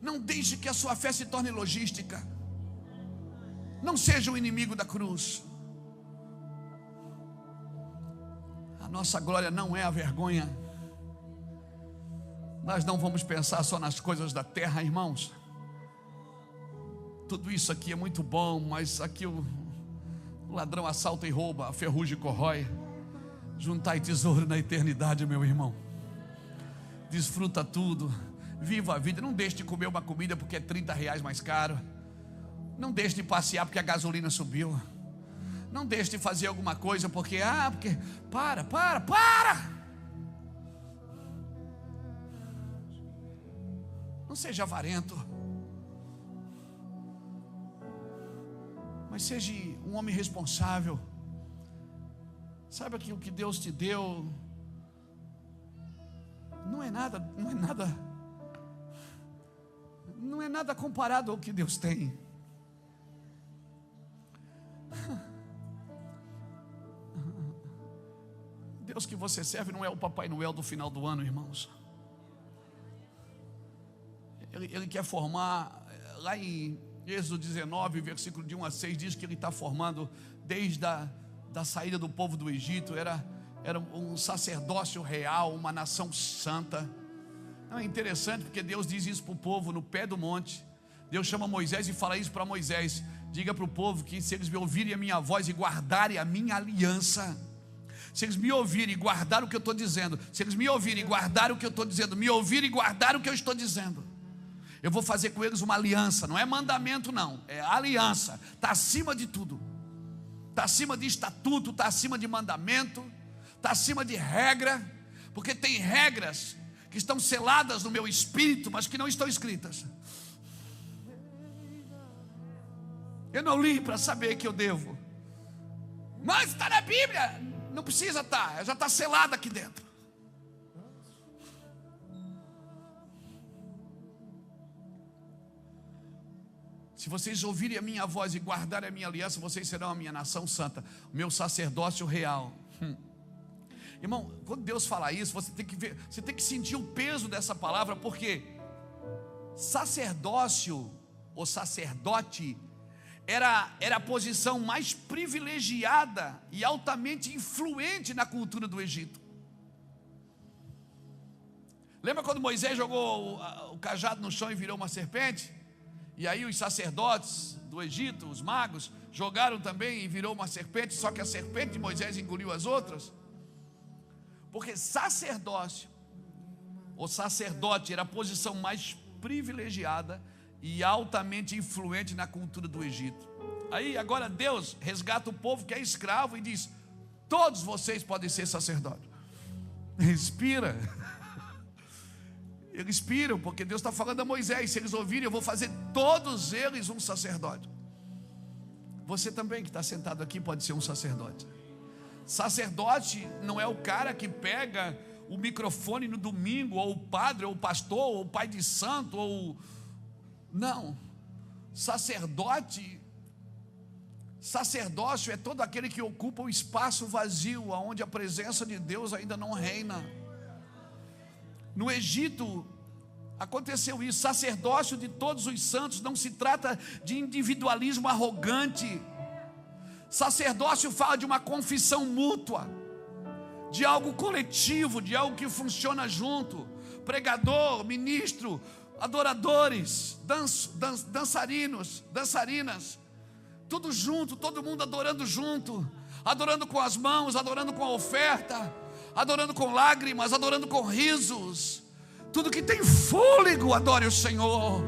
Não deixe que a sua fé se torne logística. Não seja o inimigo da cruz. A nossa glória não é a vergonha. Nós não vamos pensar só nas coisas da terra, irmãos. Tudo isso aqui é muito bom, mas aqui o ladrão assalta e rouba, a ferrugem corrói. Juntai tesouro na eternidade, meu irmão. Desfruta tudo, viva a vida. Não deixe de comer uma comida porque é R$30 mais caro. Não deixe de passear porque a gasolina subiu. Não deixe de fazer alguma coisa porque para. Não seja avarento, mas seja um homem responsável. Saiba que o que Deus te deu não é nada comparado ao que Deus tem. Deus que você serve não é o Papai Noel do final do ano, irmãos. Ele quer formar, lá em Êxodo 19, versículo de 1 a 6, diz que Ele está formando desde da saída do povo do Egito. Era um sacerdócio real, uma nação santa. É interessante porque Deus diz isso para o povo no pé do monte. Deus chama Moisés e fala isso para Moisés: diga para o povo que se eles me ouvirem a minha voz e guardarem a minha aliança, se eles me ouvirem e guardar o que eu estou dizendo, se eles me ouvirem e guardar o que eu estou dizendo, me ouvirem e guardar o que eu estou dizendo, eu vou fazer com eles uma aliança. Não é mandamento não, é aliança. Está acima de tudo. Está acima de estatuto, está acima de mandamento, está acima de regra, porque tem regras que estão seladas no meu espírito, mas que não estão escritas. Eu não li para saber que eu devo, mas está na Bíblia. Não precisa estar, já está selada aqui dentro. Se vocês ouvirem a minha voz e guardarem a minha aliança, vocês serão a minha nação santa, o meu sacerdócio real. Irmão, quando Deus fala isso, você tem que ver, você tem que sentir o peso dessa palavra, porque sacerdócio ou sacerdote era a posição mais privilegiada e altamente influente na cultura do Egito. Lembra quando Moisés jogou o cajado no chão e virou uma serpente? E aí os sacerdotes do Egito, os magos, jogaram também e virou uma serpente, só que a serpente de Moisés engoliu as outras. Porque sacerdócio, ou sacerdote, era a posição mais privilegiada e altamente influente na cultura do Egito. Aí agora Deus resgata o povo que é escravo e diz: todos vocês podem ser sacerdotes. Respira. Eles inspiram, porque Deus está falando a Moisés: se eles ouvirem, eu vou fazer todos eles um sacerdote. Você também que está sentado aqui pode ser um sacerdote. Sacerdote não é o cara que pega o microfone no domingo, ou o padre, ou o pastor, ou o pai de santo, ou... Não. Sacerdócio é todo aquele que ocupa o espaço vazio, onde a presença de Deus ainda não reina. No Egito, Aconteceu isso. Sacerdócio de todos os santos não se trata de individualismo arrogante. Sacerdócio fala de uma confissão mútua, de algo coletivo, de algo que funciona junto. Pregador, ministro, adoradores, dançarinos, dançarinas, tudo junto, todo mundo adorando junto, adorando com as mãos, adorando com a oferta, adorando com lágrimas, adorando com risos. Tudo que tem fôlego, adore o Senhor.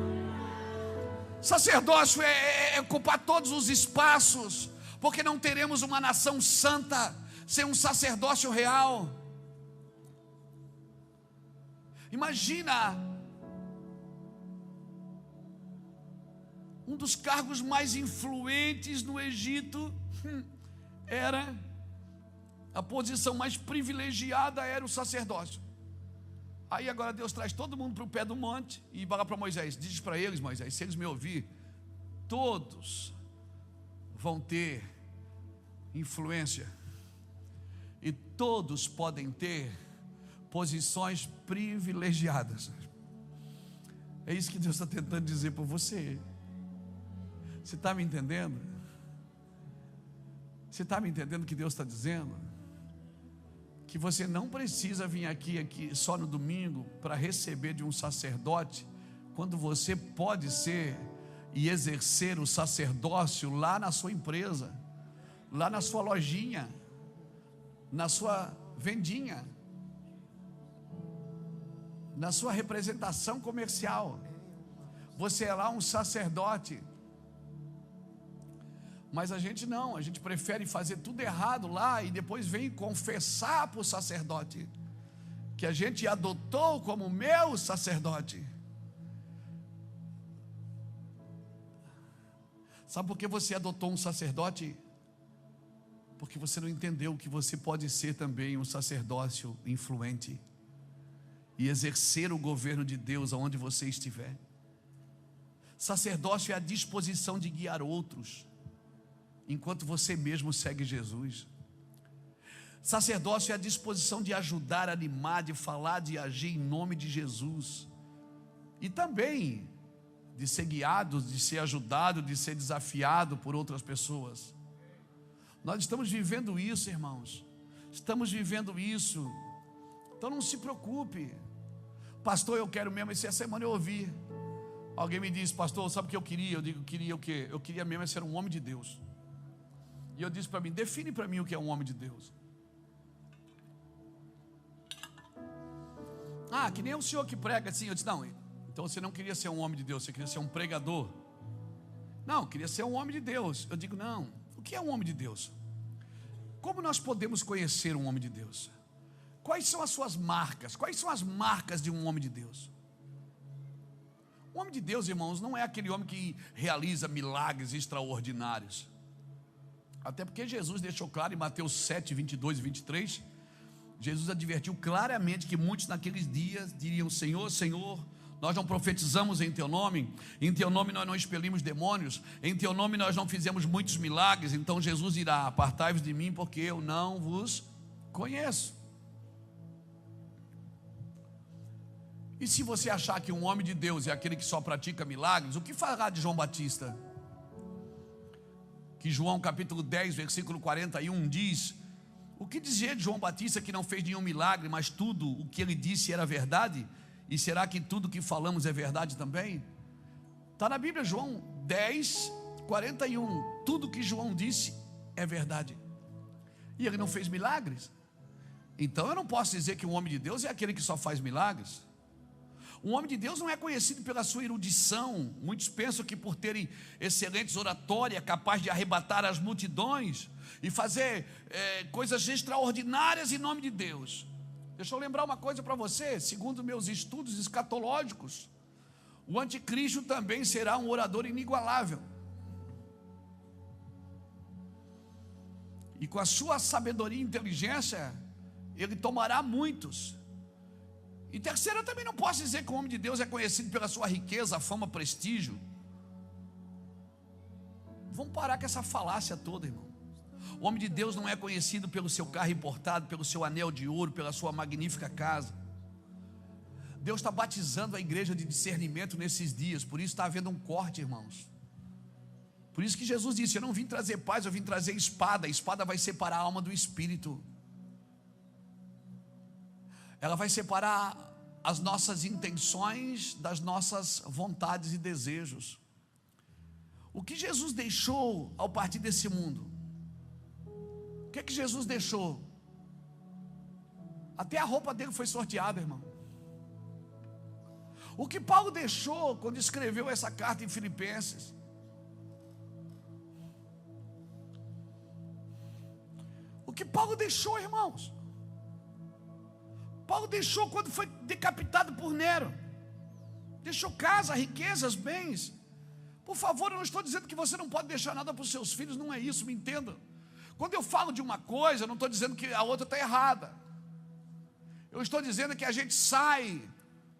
Sacerdócio é ocupar todos os espaços, porque não teremos uma nação santa sem um sacerdócio real. Imagina, um dos cargos mais influentes no Egito era, a posição mais privilegiada era o sacerdócio. Aí agora Deus traz todo mundo para o pé do monte e fala para Moisés: diz para eles, Moisés, se eles me ouvir, todos vão ter influência e todos podem ter posições privilegiadas. É isso que Deus está tentando dizer para você. Você está me entendendo? Você está me entendendo o que Deus está dizendo? Que você não precisa vir aqui só no domingo para receber de um sacerdote, quando você pode ser e exercer o sacerdócio lá na sua empresa, lá na sua lojinha, na sua vendinha, na sua representação comercial. Você é lá um sacerdote. Mas a gente não, a gente prefere fazer tudo errado lá e depois vem confessar para o sacerdote que a gente adotou como meu sacerdote. Sabe por que você adotou um sacerdote? Porque você não entendeu que você pode ser também um sacerdócio influente e exercer o governo de Deus aonde você estiver. Sacerdócio é a disposição de guiar outros enquanto você mesmo segue Jesus. Sacerdócio é a disposição de ajudar, animar, de falar, de agir em nome de Jesus. E também de ser guiado, de ser ajudado, de ser desafiado por outras pessoas. Nós estamos vivendo isso, irmãos. Estamos vivendo isso. Então não se preocupe. Pastor, eu quero mesmo. Essa semana eu ouvi. Alguém me disse: pastor, sabe o que eu queria? Eu digo: queria o quê? Eu queria mesmo ser um homem de Deus. E eu disse para mim: define para mim o que é um homem de Deus. Ah, que nem o senhor que prega assim. Eu disse: não, então você não queria ser um homem de Deus, você queria ser um pregador. Não, queria ser um homem de Deus. Eu digo: não, o que é um homem de Deus? Como nós podemos conhecer um homem de Deus? Quais são as suas marcas? Quais são as marcas de um homem de Deus? Um homem de Deus, irmãos, não é aquele homem que realiza milagres extraordinários. Até porque Jesus deixou claro em Mateus 7, 22 e 23, Jesus advertiu claramente que muitos naqueles dias diriam: Senhor, Senhor, nós não profetizamos em Teu nome nós não expelimos demônios, em Teu nome nós não fizemos muitos milagres. Então Jesus dirá: apartai-vos de mim, porque eu não vos conheço. E se você achar que um homem de Deus é aquele que só pratica milagres, o que fará de João Batista? Que João capítulo 10, versículo 41 diz: o que dizer de João Batista, que não fez nenhum milagre, mas tudo o que ele disse era verdade? E será que tudo que falamos é verdade também? Está na Bíblia, João 10, 41. Tudo que João disse é verdade. E ele não fez milagres. Então eu não posso dizer que um homem de Deus é aquele que só faz milagres. Um homem de Deus não é conhecido pela sua erudição. Muitos pensam que por terem excelentes oratória, é capaz de arrebatar as multidões e fazer coisas extraordinárias em nome de Deus. Deixa eu lembrar uma coisa para você. Segundo meus estudos escatológicos, o anticristo também será um orador inigualável. E com a sua sabedoria e inteligência, ele tomará muitos. E terceiro, eu também não posso dizer que o homem de Deus é conhecido pela sua riqueza, fama, prestígio. Vamos parar com essa falácia toda, irmão. O homem de Deus não é conhecido pelo seu carro importado, pelo seu anel de ouro, pela sua magnífica casa. Deus está batizando a igreja de discernimento nesses dias. Por isso está havendo um corte, irmãos. Por isso que Jesus disse: eu não vim trazer paz, eu vim trazer espada. A espada vai separar a alma do espírito. Ela vai separar as nossas intenções das nossas vontades e desejos. O que Jesus deixou ao partir desse mundo? O que é que Jesus deixou? Até a roupa dele foi sorteada, irmão. O que Paulo deixou quando escreveu essa carta em Filipenses? O que Paulo deixou, irmãos? Paulo deixou quando foi decapitado por Nero. Deixou casa, riquezas, bens. Por favor, eu não estou dizendo que você não pode deixar nada para os seus filhos, não é isso, me entenda. Quando eu falo de uma coisa, eu não estou dizendo que a outra está errada. Eu estou dizendo que a gente sai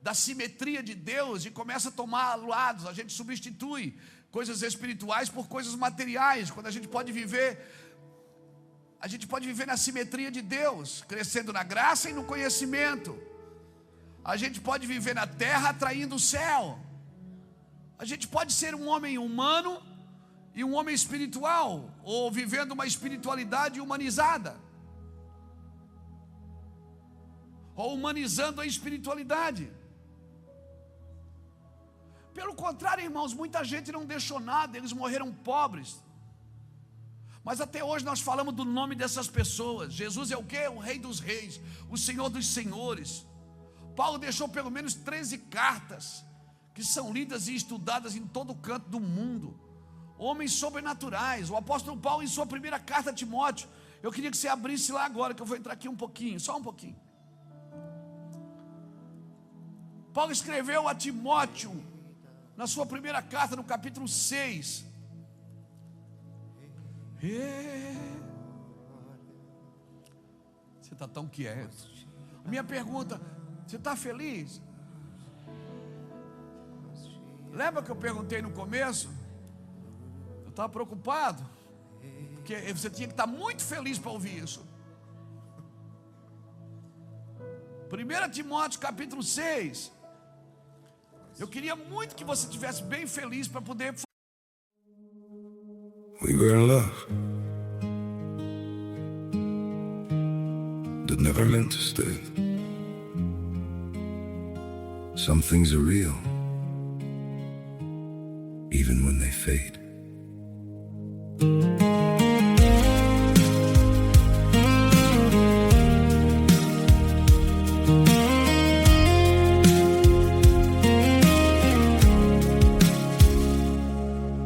da simetria de Deus e começa a tomar lados. A gente substitui coisas espirituais por coisas materiais, quando a gente pode viver na simetria de Deus, crescendo na graça e no conhecimento. A gente pode viver na terra atraindo o céu. A gente pode ser um homem humano e um homem espiritual, ou vivendo uma espiritualidade humanizada, ou humanizando a espiritualidade. Pelo contrário, irmãos, muita gente não deixou nada, eles morreram pobres. Mas até hoje nós falamos do nome dessas pessoas. Jesus é o quê? O Rei dos Reis, o Senhor dos Senhores. Paulo deixou pelo menos 13 cartas, que são lidas e estudadas em todo canto do mundo. Homens sobrenaturais. O apóstolo Paulo, em sua primeira carta a Timóteo, eu queria que você abrisse lá agora, que eu vou entrar aqui um pouquinho, só um pouquinho. Paulo escreveu a Timóteo, na sua primeira carta, no capítulo 6. Você está tão quieto. Minha pergunta: você está feliz? Lembra que eu perguntei no começo? Eu estava preocupado, porque você tinha que estar muito feliz para ouvir isso. 1 Timóteo capítulo 6. Eu queria muito que você estivesse bem feliz para poder... We were in love that never meant to stay. Some things are real, even when they fade.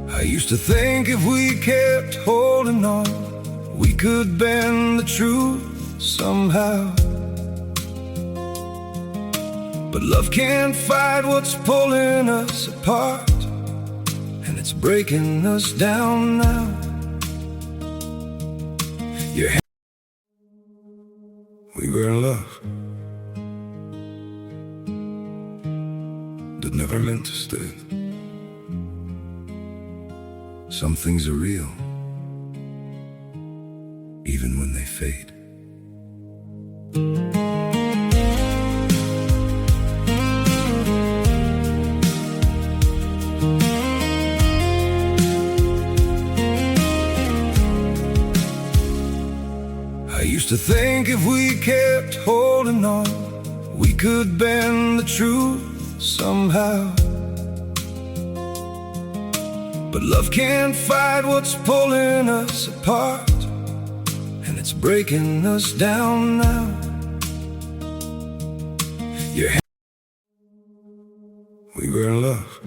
I used to think if we kept holding on, we could bend the truth somehow. But love can't fight what's pulling us apart, and it's breaking us down now. We were in love that never meant to stay. Some things are real, even when they fade. I used to think if we kept holding on, we could bend the truth somehow. But love can't fight what's pulling us apart, and it's breaking us down now. We were in love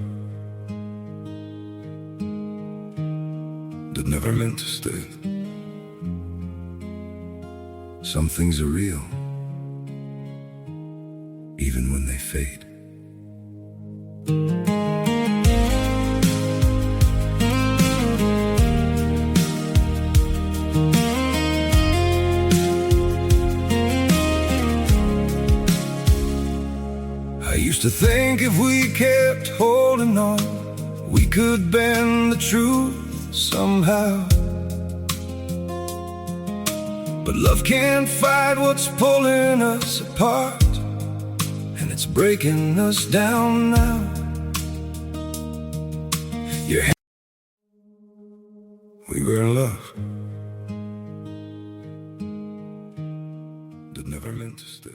that never meant to stay. Some things are real, even when they fade. I used to think if we kept holding on, we could bend the truth somehow. But love can't fight what's pulling us apart, and it's breaking us down now. We were in love that never meant to stay.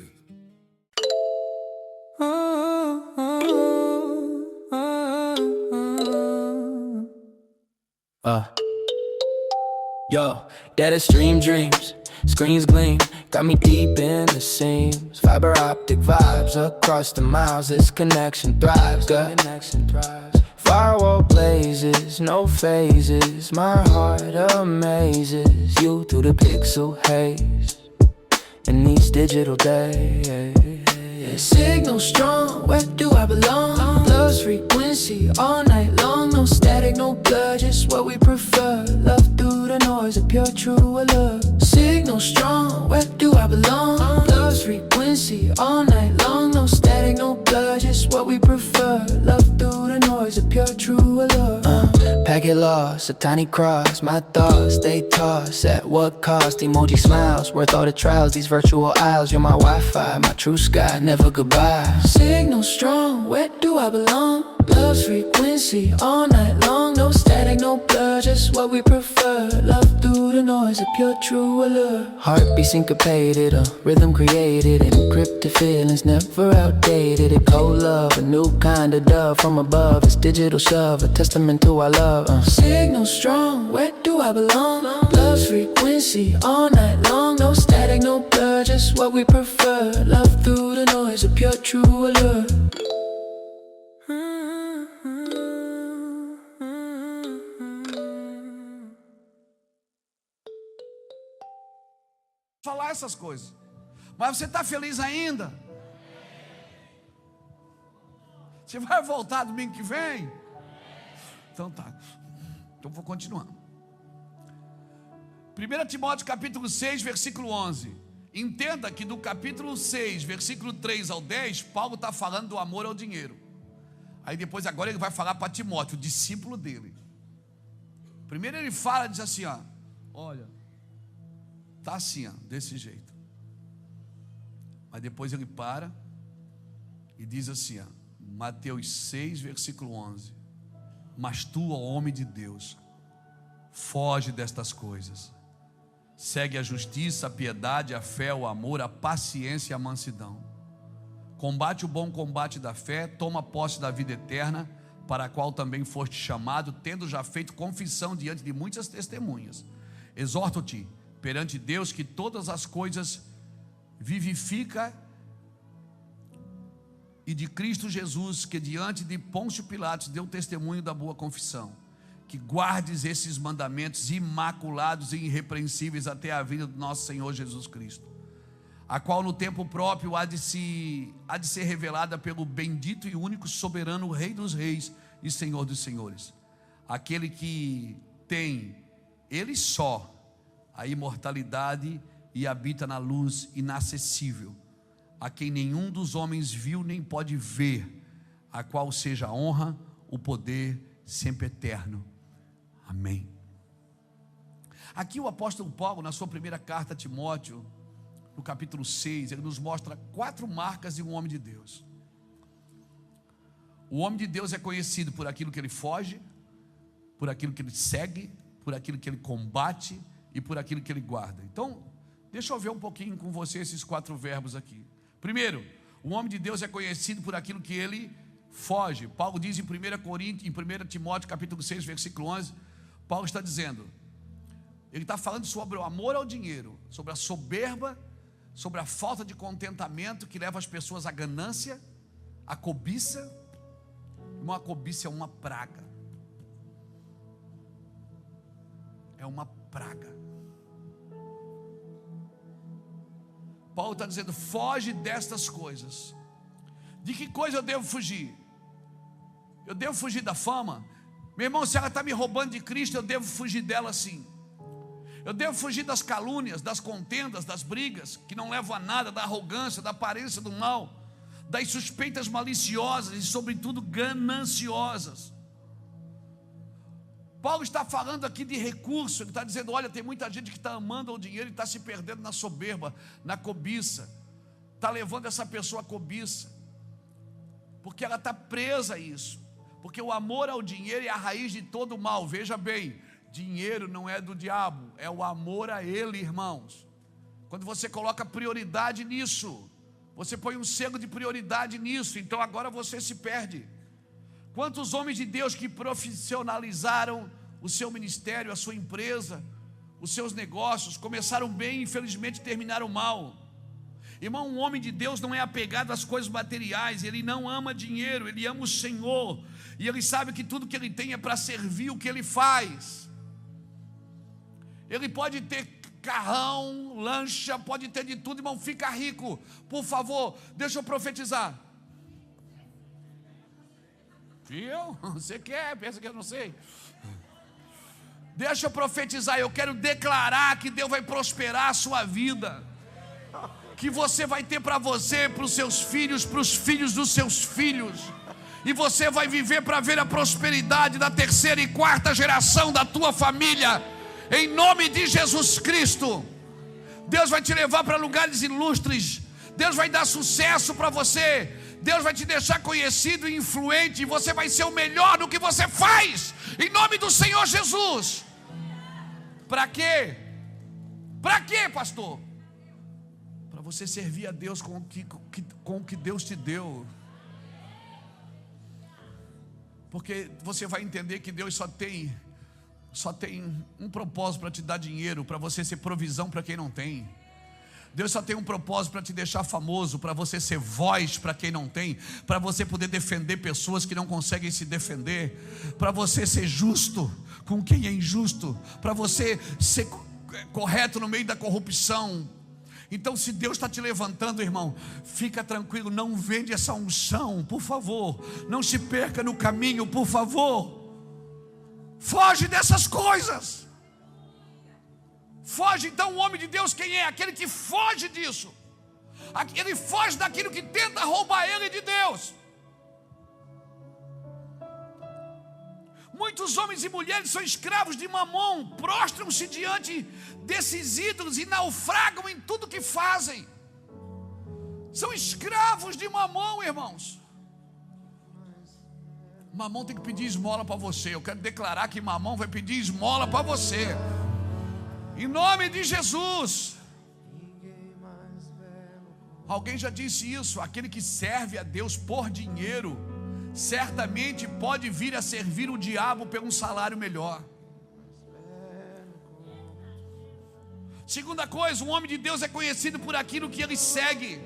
Yo, data stream dreams, screens gleam, got me deep in the seams. Fiber optic vibes across the miles, this connection thrives. Good connection thrives. Firewall blazes, no phases. My heart amazes you through the pixel haze in these digital days. Signal strong, where do I belong? Love's frequency all night long. No static, no blur, just what we prefer. Love through the noise, a pure true allure. Signal strong, where do I belong? Love's frequency all night long. No static, no blur, just what we prefer. Love through the noise, a pure true allure. Packet lost, a tiny cross. My thoughts, they toss. At what cost? Emoji smiles, worth all the trials. These virtual aisles, you're my Wi-Fi, my true sky, never goodbye. Signal strong, where do I belong? Love's frequency all night long. No static, no blur, just what we prefer. Love through the noise, a pure true allure. Heartbeat syncopated, a rhythm created. Encrypted feelings, never outdated. A cold love, a new kind of dove from above. It's digital shove, a testament to our love. Signal strong, where do I belong? Love's frequency all night long. No static, no blur, just what we prefer. Love through the noise, a pure true allure. Falar essas coisas, mas você está feliz ainda? Você vai voltar domingo que vem? Então tá, então vou continuar. 1 Timóteo capítulo 6, versículo 11. Entenda que do capítulo 6, versículo 3 ao 10, Paulo está falando do amor ao dinheiro. Aí depois, agora ele vai falar para Timóteo, o discípulo dele. Primeiro ele fala, diz assim, ó, olha, tá assim, ó, desse jeito. Mas depois ele para e diz assim, ó, Mateus 6, versículo 11. Mas tu, ó homem de Deus, foge destas coisas. Segue a justiça, a piedade, a fé, o amor, a paciência e a mansidão. Combate o bom combate da fé, toma posse da vida eterna, para a qual também foste chamado, tendo já feito confissão diante de muitas testemunhas. Exorto-te perante Deus que todas as coisas vivifica, e de Cristo Jesus, que diante de Pôncio Pilatos deu testemunho da boa confissão, que guardes esses mandamentos imaculados e irrepreensíveis até a vinda do nosso Senhor Jesus Cristo, a qual no tempo próprio há de ser revelada pelo bendito e único soberano Rei dos reis e Senhor dos senhores, aquele que tem, ele só, a imortalidade e habita na luz inacessível, a quem nenhum dos homens viu nem pode ver, a qual seja a honra, o poder sempre eterno. Amém. Aqui o apóstolo Paulo, na sua primeira carta a Timóteo, no capítulo 6, ele nos mostra 4 marcas de um homem de Deus. O homem de Deus é conhecido por aquilo que ele foge, por aquilo que ele segue, por aquilo que ele combate e por aquilo que ele guarda. Então, deixa eu ver um pouquinho com você esses 4 verbos aqui. Primeiro, o homem de Deus é conhecido por aquilo que ele foge. Paulo diz em 1 Timóteo capítulo 6, versículo 11, Paulo está dizendo, ele está falando sobre o amor ao dinheiro, sobre a soberba, sobre a falta de contentamento que leva as pessoas à ganância, à cobiça. Uma cobiça é uma praga. É uma praga. Paulo está dizendo, foge destas coisas. De que coisa eu devo fugir? Eu devo fugir da fama? Meu irmão, se ela está me roubando de Cristo, eu devo fugir dela sim. Eu devo fugir das calúnias, das contendas, das brigas, que não levam a nada, da arrogância, da aparência do mal, das suspeitas maliciosas e sobretudo gananciosas. Paulo está falando aqui de recurso, ele está dizendo, olha, tem muita gente que está amando o dinheiro e está se perdendo na soberba, na cobiça, está levando essa pessoa à cobiça. porque ela está presa a isso. Porque o amor ao dinheiro é a raiz de todo o mal. Veja bem, dinheiro não é do diabo, é o amor a ele, irmãos. Quando você coloca prioridade nisso, você põe um selo de prioridade nisso, então agora você se perde. Quantos homens de Deus que profissionalizaram o seu ministério, a sua empresa, os seus negócios, começaram bem e infelizmente terminaram mal. Irmão, um homem de Deus não é apegado às coisas materiais, ele não ama dinheiro, ele ama o Senhor, e ele sabe que tudo que ele tem é para servir o que ele faz. Ele pode ter carrão, lancha, pode ter de tudo, irmão, fica rico. Por favor, deixa eu profetizar. Viu? Você quer? Pensa que eu não sei. Deixa eu profetizar, eu quero declarar que Deus vai prosperar a sua vida, que você vai ter para você, para os seus filhos, para os filhos dos seus filhos, e você vai viver para ver a prosperidade da terceira e quarta geração da tua família, em nome de Jesus Cristo. Deus vai te levar para lugares ilustres, Deus vai dar sucesso para você, Deus vai te deixar conhecido e influente, e você vai ser o melhor no que você faz, em nome do Senhor Jesus. Para quê? Para quê, pastor? Para você servir a Deus com o que Deus te deu. Porque você vai entender que Deus só tem um propósito para te dar dinheiro, para você ser provisão para quem não tem. Deus só tem um propósito para te deixar famoso, para você ser voz para quem não tem, para você poder defender pessoas que não conseguem se defender, para você ser justo com quem é injusto, para você ser correto no meio da corrupção. Então, se Deus está te levantando, irmão, fica tranquilo, não vende essa unção, por favor, não se perca no caminho, por favor. Foge dessas coisas. Foge. Então o homem de Deus quem é? Aquele que foge disso. Ele foge daquilo que tenta roubar ele de Deus. Muitos homens e mulheres são escravos de Mamon, prostram-se diante desses ídolos e naufragam em tudo que fazem. São escravos de Mamon, irmãos. Mamon tem que pedir esmola para você. Eu quero declarar que Mamon vai pedir esmola para você, em nome de Jesus. Alguém já disse isso: aquele que serve a Deus por dinheiro certamente pode vir a servir o diabo por um salário melhor. Segunda coisa, um homem de Deus é conhecido por aquilo que ele segue.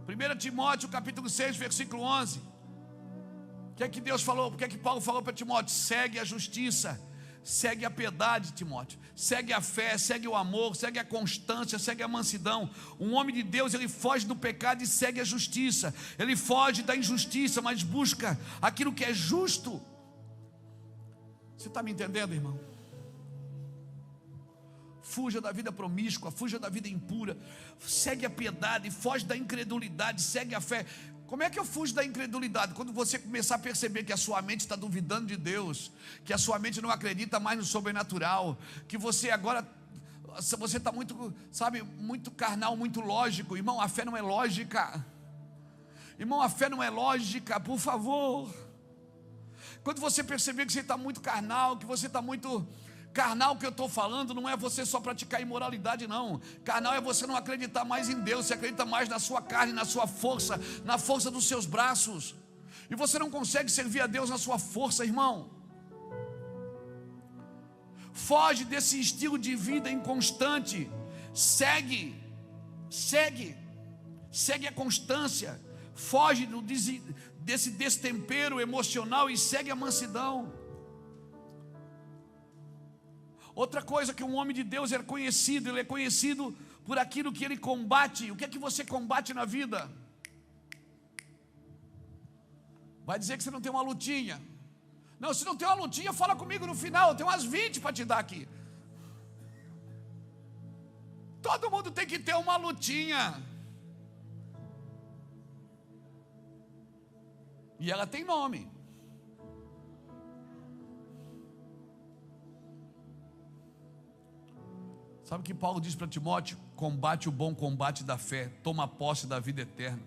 1 Timóteo capítulo 6, versículo 11. O que é que Deus falou? O que é que Paulo falou para Timóteo? Segue a justiça, segue a piedade, Timóteo, segue a fé, segue o amor, segue a constância, segue a mansidão. Um homem de Deus, ele foge do pecado e segue a justiça. Ele foge da injustiça, mas busca aquilo que é justo. Você está me entendendo, irmão? Fuja da vida promíscua, fuja da vida impura, segue a piedade, foge da incredulidade, segue a fé. Como é que eu fujo da incredulidade? Quando você começar a perceber que a sua mente está duvidando de Deus, que a sua mente não acredita mais no sobrenatural, que você agora, você está muito, sabe, muito carnal, muito lógico. Irmão, a fé não é lógica. Irmão, a fé não é lógica, por favor. Quando você perceber que você está muito carnal, que você está muito carnal, que eu estou falando não é você só praticar imoralidade, não. Carnal é você não acreditar mais em Deus, você acredita mais na sua carne, na sua força, na força dos seus braços, e você não consegue servir a Deus na sua força, irmão. Foge desse estilo de vida inconstante, segue a constância, foge desse destempero emocional e segue a mansidão. Outra coisa que um homem de Deus é conhecido, ele é conhecido por aquilo que ele combate. O que é que você combate na vida? Vai dizer que você não tem uma lutinha. Não, se não tem uma lutinha, fala comigo no final, eu tenho umas 20 para te dar aqui. Todo mundo tem que ter uma lutinha. E ela tem nome. Sabe o que Paulo diz para Timóteo? Combate o bom combate da fé, toma posse da vida eterna.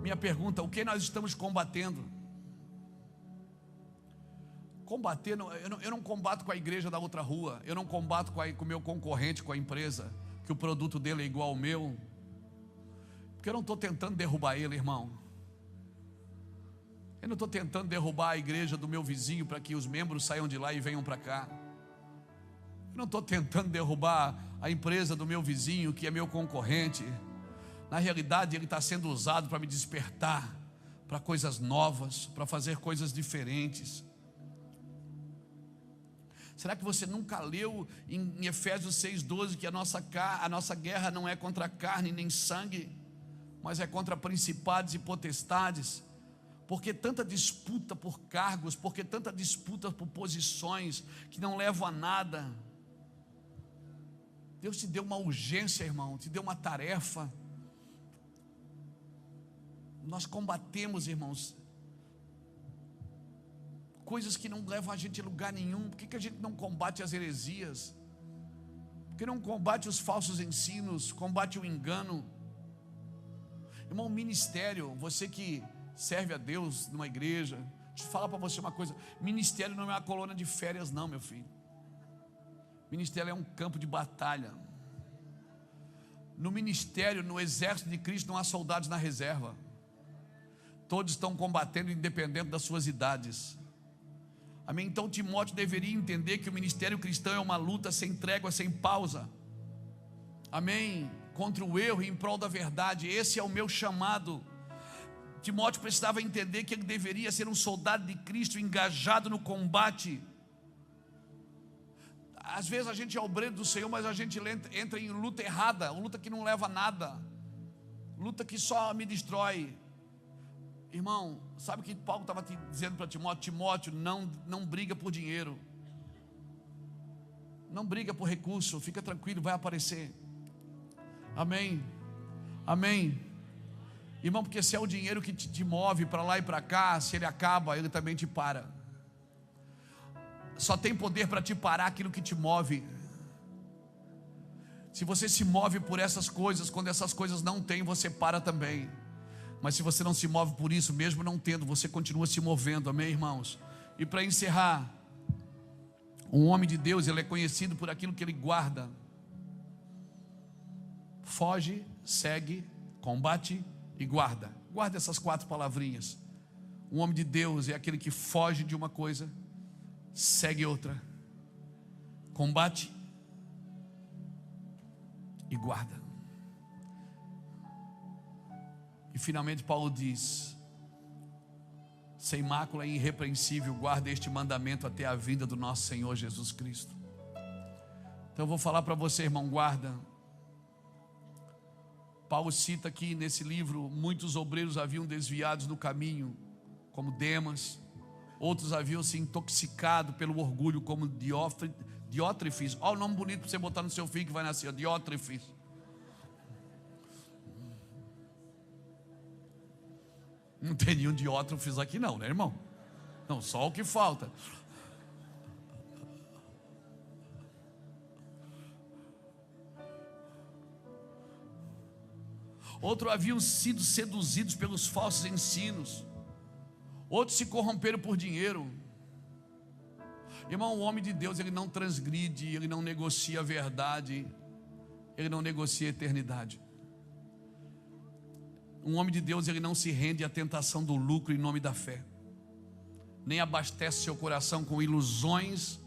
Minha pergunta: o que nós estamos combatendo? Combater, eu não combato com a igreja da outra rua, eu não combato com o meu concorrente, com a empresa, que o produto dele é igual ao meu, porque eu não estou tentando derrubar ele, irmão. Eu não estou tentando derrubar a igreja do meu vizinho para que os membros saiam de lá e venham para cá. Eu não estou tentando derrubar a empresa do meu vizinho, que é meu concorrente. Na realidade, ele está sendo usado para me despertar para coisas novas, para fazer coisas diferentes. Será que você nunca leu em Efésios 6,12 que a nossa guerra não é contra carne nem sangue, mas é contra principados e potestades? Por que tanta disputa por cargos? Por que tanta disputa por posições que não levam a nada? Deus te deu uma urgência, irmão, te deu uma tarefa. Nós combatemos, irmãos, coisas que não levam a gente a lugar nenhum. Por que a gente não combate as heresias? Por que não combate os falsos ensinos, combate o engano? Irmão, ministério, você que serve a Deus numa igreja, deixa eu falar para você uma coisa: ministério não é uma colônia de férias não, meu filho. Ministério é um campo de batalha. No ministério, no exército de Cristo, não há soldados na reserva. Todos estão combatendo independente das suas idades. Amém? Então Timóteo deveria entender que o ministério cristão é uma luta sem trégua, sem pausa. Amém? Contra o erro e em prol da verdade. Esse é o meu chamado. Timóteo precisava entender que ele deveria ser um soldado de Cristo, engajado no combate. Às vezes a gente é obreiro do Senhor, mas a gente entra em luta errada, uma luta que não leva a nada, luta que só me destrói. Irmão, sabe o que Paulo estava dizendo para Timóteo? Timóteo, não briga por dinheiro, não briga por recurso, fica tranquilo, vai aparecer. Amém, amém. Irmão, porque se é o dinheiro que te move para lá e para cá, se ele acaba, ele também te para. Só tem poder para te parar aquilo que te move. Se você se move por essas coisas, quando essas coisas não tem, você para também. Mas se você não se move por isso, mesmo não tendo, você continua se movendo, amém, irmãos? E para encerrar, um homem de Deus, ele é conhecido por aquilo que ele guarda. Foge, segue, combate e guarda. Guarda essas 4 palavrinhas. Um homem de Deus é aquele que foge de uma coisa, segue outra, combate e guarda. E finalmente Paulo diz: sem mácula e irrepreensível, guarda este mandamento até a vinda do nosso Senhor Jesus Cristo. Então eu vou falar para você, irmão, guarda. Paulo cita aqui nesse livro: muitos obreiros haviam desviados do caminho, como Demas. Outros haviam se intoxicado pelo orgulho, como Diótrefes. Olha o nome bonito para você botar no seu filho que vai nascer, Diótrefes. Não tem nenhum Diótrefes aqui não, né, irmão? Não, só o que falta. Outros haviam sido seduzidos pelos falsos ensinos. Outros se corromperam por dinheiro. Irmão, o homem de Deus, ele não transgride, ele não negocia a verdade, ele não negocia a eternidade. Um homem de Deus, ele não se rende à tentação do lucro em nome da fé, nem abastece seu coração com ilusões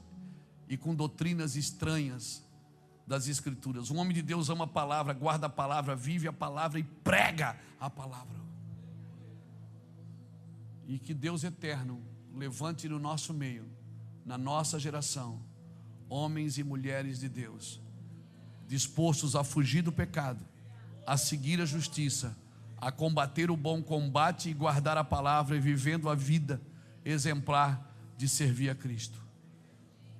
e com doutrinas estranhas das Escrituras. Um homem de Deus ama a palavra, guarda a palavra, vive a palavra e prega a palavra. E que Deus eterno levante no nosso meio, na nossa geração, homens e mulheres de Deus, dispostos a fugir do pecado, a seguir a justiça, a combater o bom combate e guardar a palavra, e vivendo a vida exemplar de servir a Cristo.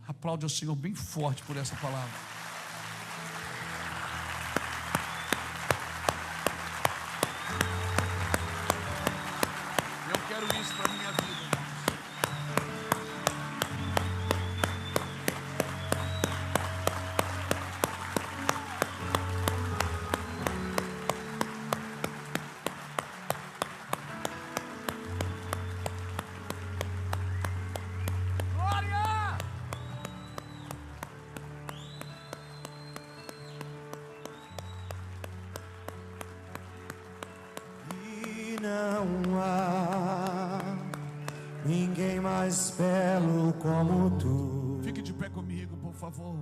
Aplaude ao Senhor bem forte por essa palavra. Eu quero isso para a minha vida. não há ninguém mais belo como tu. Fique de pé comigo, por favor.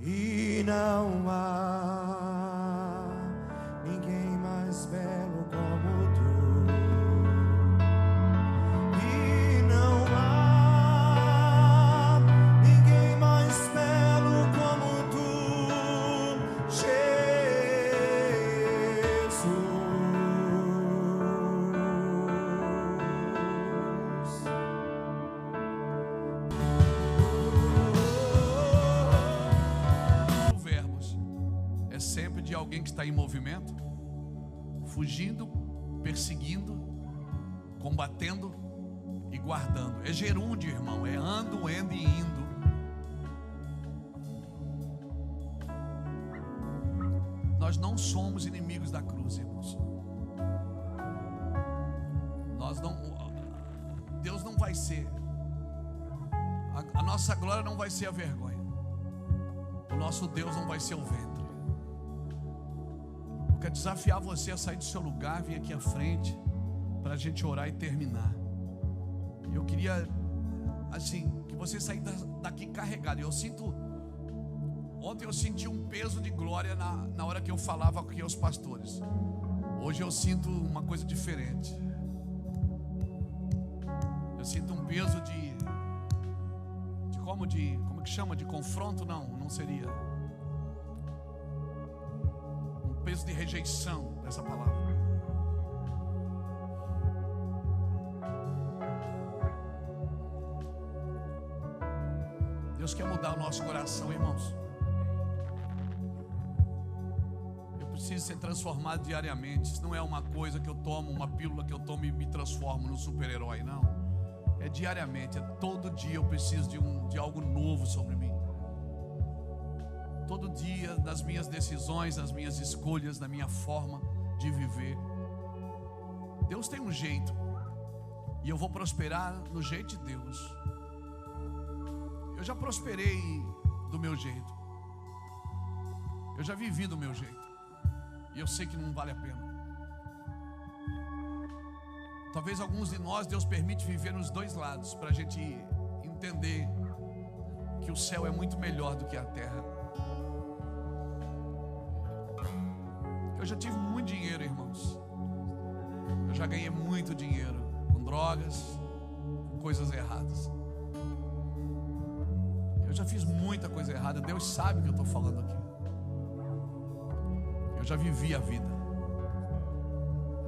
E não há ninguém mais belo como tu. E não há ninguém mais belo como tu, Jesus. Verbos é sempre de alguém que está em movimento, fugindo, perseguindo, combatendo e guardando. É gerúndio, irmão, é ando, endo e indo. Nós não somos inimigos da cruz, irmãos. Deus não vai ser, a nossa glória não vai ser a vergonha. O nosso Deus não vai ser o ventre. Eu quero desafiar você a sair do seu lugar, vir aqui à frente, para a gente orar e terminar. Eu queria, assim, que você saia daqui carregado. Ontem eu senti um peso de glória na hora que eu falava aqui aos pastores. Hoje eu sinto uma coisa diferente. Eu sinto um peso como que chama? De confronto? Não seria. Um peso de rejeição dessa palavra. Deus quer mudar o nosso coração, irmãos. Eu preciso ser transformado diariamente. Isso não é uma coisa que eu tomo, uma pílula que eu tomo e me transformo no super-herói, não. É diariamente, é todo dia eu preciso de algo novo sobre mim. Todo dia, nas minhas decisões, nas minhas escolhas, na minha forma de viver. Deus tem um jeito, e eu vou prosperar no jeito de Deus. Eu já prosperei do meu jeito. Eu já vivi do meu jeito. E eu sei que não vale a pena. Talvez alguns de nós, Deus permite viver nos dois lados, para a gente entender que o céu é muito melhor do que a terra. Eu já tive muito dinheiro, irmãos. Eu já ganhei muito dinheiro com drogas, com coisas erradas. Eu já fiz muita coisa errada. Deus sabe o que eu estou falando aqui. Eu já vivi a vida.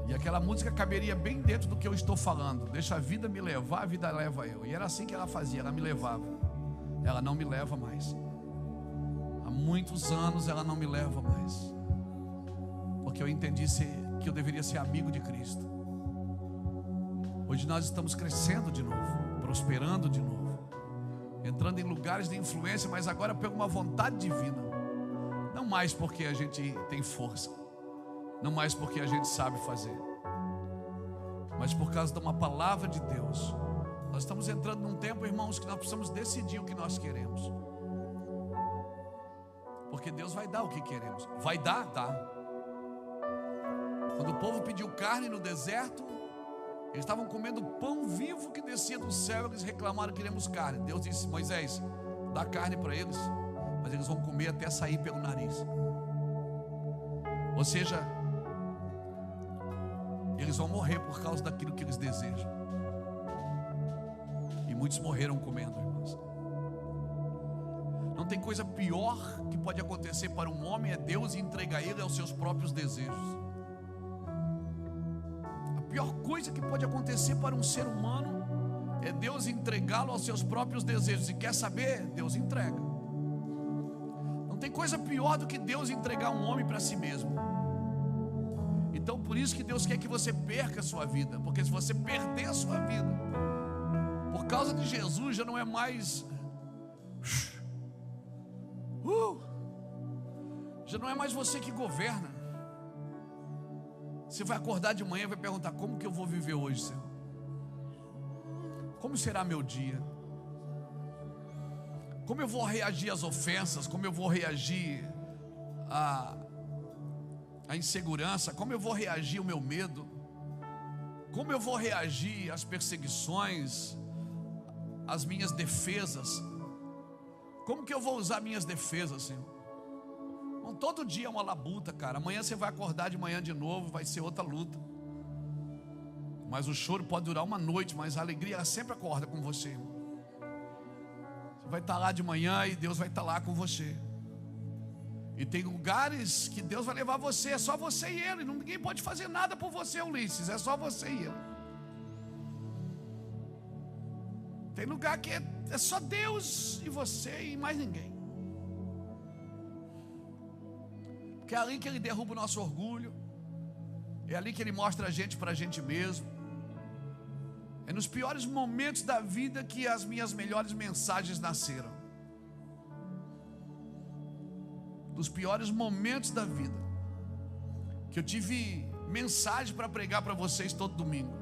E aquela música caberia bem dentro do que eu estou falando. Deixa a vida me levar, a vida leva eu. E era assim que ela fazia, ela me levava. Ela não me leva mais. Há muitos anos ela não me leva mais. Porque eu entendi que eu deveria ser amigo de Cristo. Hoje nós estamos crescendo de novo, prosperando de novo, entrando em lugares de influência, mas agora por uma vontade divina. Não mais porque a gente tem força, não mais porque a gente sabe fazer, mas por causa de uma palavra de Deus. Nós estamos entrando num tempo, irmãos, que nós precisamos decidir o que nós queremos. Porque Deus vai dar o que queremos. Vai dar, dá. Quando o povo pediu carne no deserto, eles estavam comendo pão vivo que descia do céu. Eles reclamaram que queremos carne. Deus disse: Moisés, dá carne para eles, mas eles vão comer até sair pelo nariz. Ou seja, eles vão morrer por causa daquilo que eles desejam. E muitos morreram comendo, irmãos. Não tem coisa pior que pode acontecer para um homem, é Deus entregar ele aos seus próprios desejos. A pior coisa que pode acontecer para um ser humano é Deus entregá-lo aos seus próprios desejos. E quer saber? Deus entrega. Não tem coisa pior do que Deus entregar um homem para si mesmo. Então por isso que Deus quer que você perca a sua vida. Porque se você perder a sua vida por causa de Jesus, já não é mais já não é mais você que governa. Você vai acordar de manhã e vai perguntar: como que eu vou viver hoje, Senhor? Como será meu dia? Como eu vou reagir às ofensas? Como eu vou reagir à insegurança? Como eu vou reagir ao meu medo? Como eu vou reagir às perseguições, às minhas defesas? Como que eu vou usar minhas defesas, Senhor? Bom, todo dia é uma labuta, cara. Amanhã você vai acordar de manhã de novo, vai ser outra luta. Mas o choro pode durar uma noite, mas a alegria ela sempre acorda com você. Você vai estar lá de manhã e Deus vai estar lá com você. E tem lugares que Deus vai levar você, é só você e Ele. Ninguém pode fazer nada por você, Ulisses, é só você e Ele. Tem lugar que é só Deus e você e mais ninguém. Porque é ali que Ele derruba o nosso orgulho. É ali que Ele mostra a gente para a gente mesmo. É nos piores momentos da vida que as minhas melhores mensagens nasceram. Nos piores momentos da vida que eu tive mensagem para pregar para vocês todo domingo.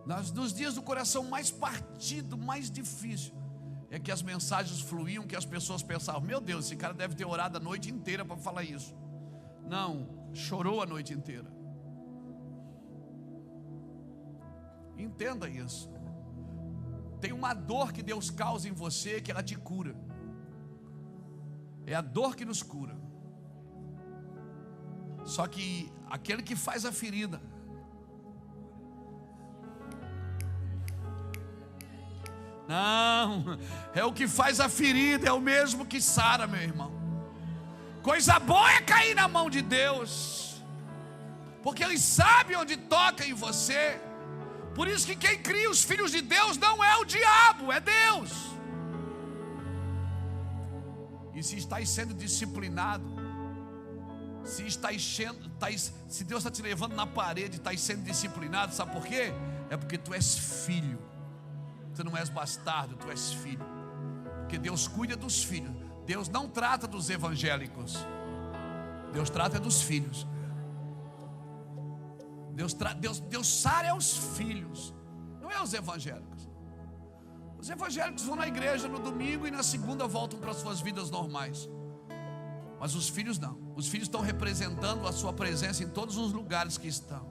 Nos dias do coração mais partido, mais difícil, é que as mensagens fluíam, que as pessoas pensavam: meu Deus, esse cara deve ter orado a noite inteira para falar isso. Não, chorou a noite inteira. Entenda isso. Tem uma dor que Deus causa em você que ela te cura. É a dor que nos cura. Só que aquele que faz a ferida, não, é o que faz a ferida, é o mesmo que sara, meu irmão. Coisa boa é cair na mão de Deus, porque Ele sabe onde toca em você. Por isso que quem cria os filhos de Deus não é o diabo, é Deus. E se estás sendo disciplinado, se Deus está te levando na parede, estás sendo disciplinado, sabe por quê? É porque tu és filho. Tu não és bastardo, tu és filho. Porque Deus cuida dos filhos. Deus não trata dos evangélicos, Deus trata dos filhos. Deus sara os filhos, não é os evangélicos. Os evangélicos vão na igreja no domingo e na segunda voltam para as suas vidas normais. Mas os filhos não. Os filhos estão representando a sua presença em todos os lugares que estão.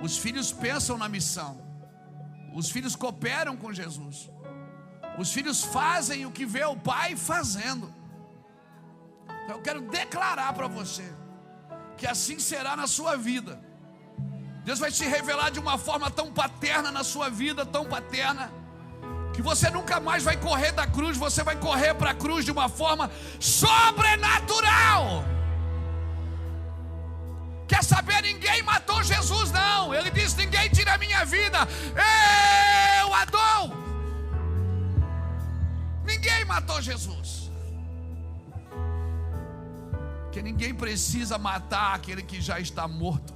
Os filhos pensam na missão. Os filhos cooperam com Jesus. Os filhos fazem o que vê o pai fazendo. Então eu quero declarar para você que assim será na sua vida. Deus vai se revelar de uma forma tão paterna na sua vida, tão paterna, que você nunca mais vai correr da cruz. Você vai correr para a cruz de uma forma sobrenatural. Quer saber? Ninguém matou Jesus, não. Ele disse: ninguém tira a minha vida, eu a dou. Ninguém matou Jesus, porque ninguém precisa matar aquele que já está morto.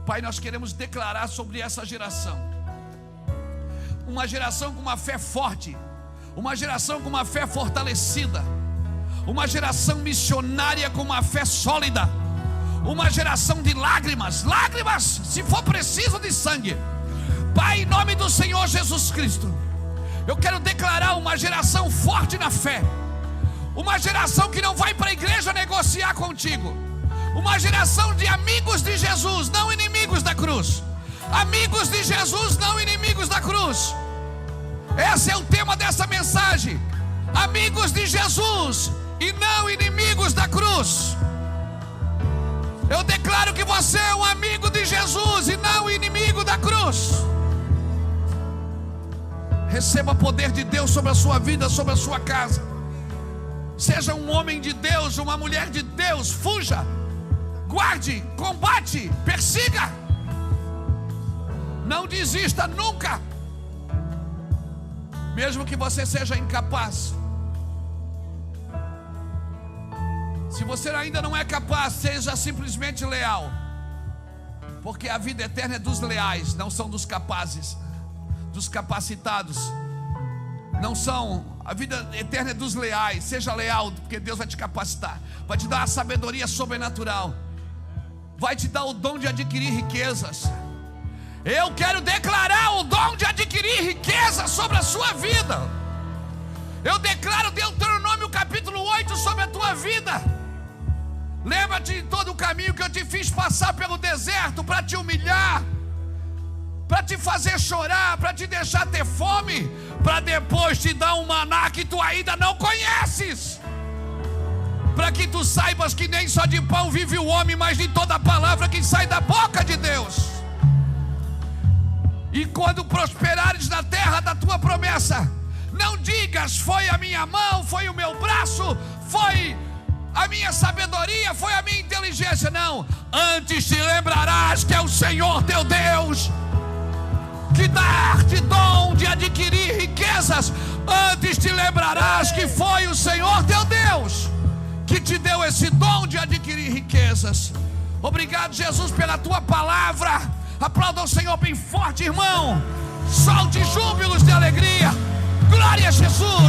Pai, nós queremos declarar sobre essa geração, uma geração com uma fé forte, uma geração com uma fé fortalecida, uma geração missionária com uma fé sólida, uma geração de lágrimas, se for preciso, de sangue. Pai, em nome do Senhor Jesus Cristo, eu quero declarar uma geração forte na fé, uma geração que não vai para a igreja negociar contigo, uma geração de amigos de Jesus, não inimigos da cruz. Amigos de Jesus, não inimigos da cruz. Esse é o tema dessa mensagem: amigos de Jesus e não inimigos da cruz. Eu declaro que você é um amigo de Jesus e não inimigo da cruz. Receba poder de Deus sobre a sua vida, sobre a sua casa. Seja um homem de Deus, uma mulher de Deus. Fuja, guarde, combate, persiga. Não desista nunca. Mesmo que você seja incapaz. Se você ainda não é capaz, seja simplesmente leal. Porque a vida eterna é dos leais, não são dos capazes, dos capacitados. Não são. A vida eterna é dos leais. Seja leal, porque Deus vai te capacitar, vai te dar a sabedoria sobrenatural, vai te dar o dom de adquirir riquezas. Eu quero declarar o dom de adquirir riqueza sobre a sua vida. Eu declaro Deuteronômio capítulo 8 sobre a tua vida. Lembra-te de todo o caminho que eu te fiz passar pelo deserto para te humilhar, para te fazer chorar, para te deixar ter fome, para depois te dar um maná que tu ainda não conheces, para que tu saibas que nem só de pão vive o homem, mas de toda a palavra que sai da boca de Deus. E quando prosperares na terra da tua promessa, não digas: foi a minha mão, foi o meu braço, foi a minha sabedoria, foi a minha inteligência. Não, antes te lembrarás que é o Senhor teu Deus que dá-te dom de adquirir riquezas. Antes te lembrarás que foi o Senhor teu Deus que te deu esse dom de adquirir riquezas. Obrigado, Jesus, pela tua palavra. Aplauda o Senhor bem forte, irmão. Solte júbilos de alegria. Glória a Jesus.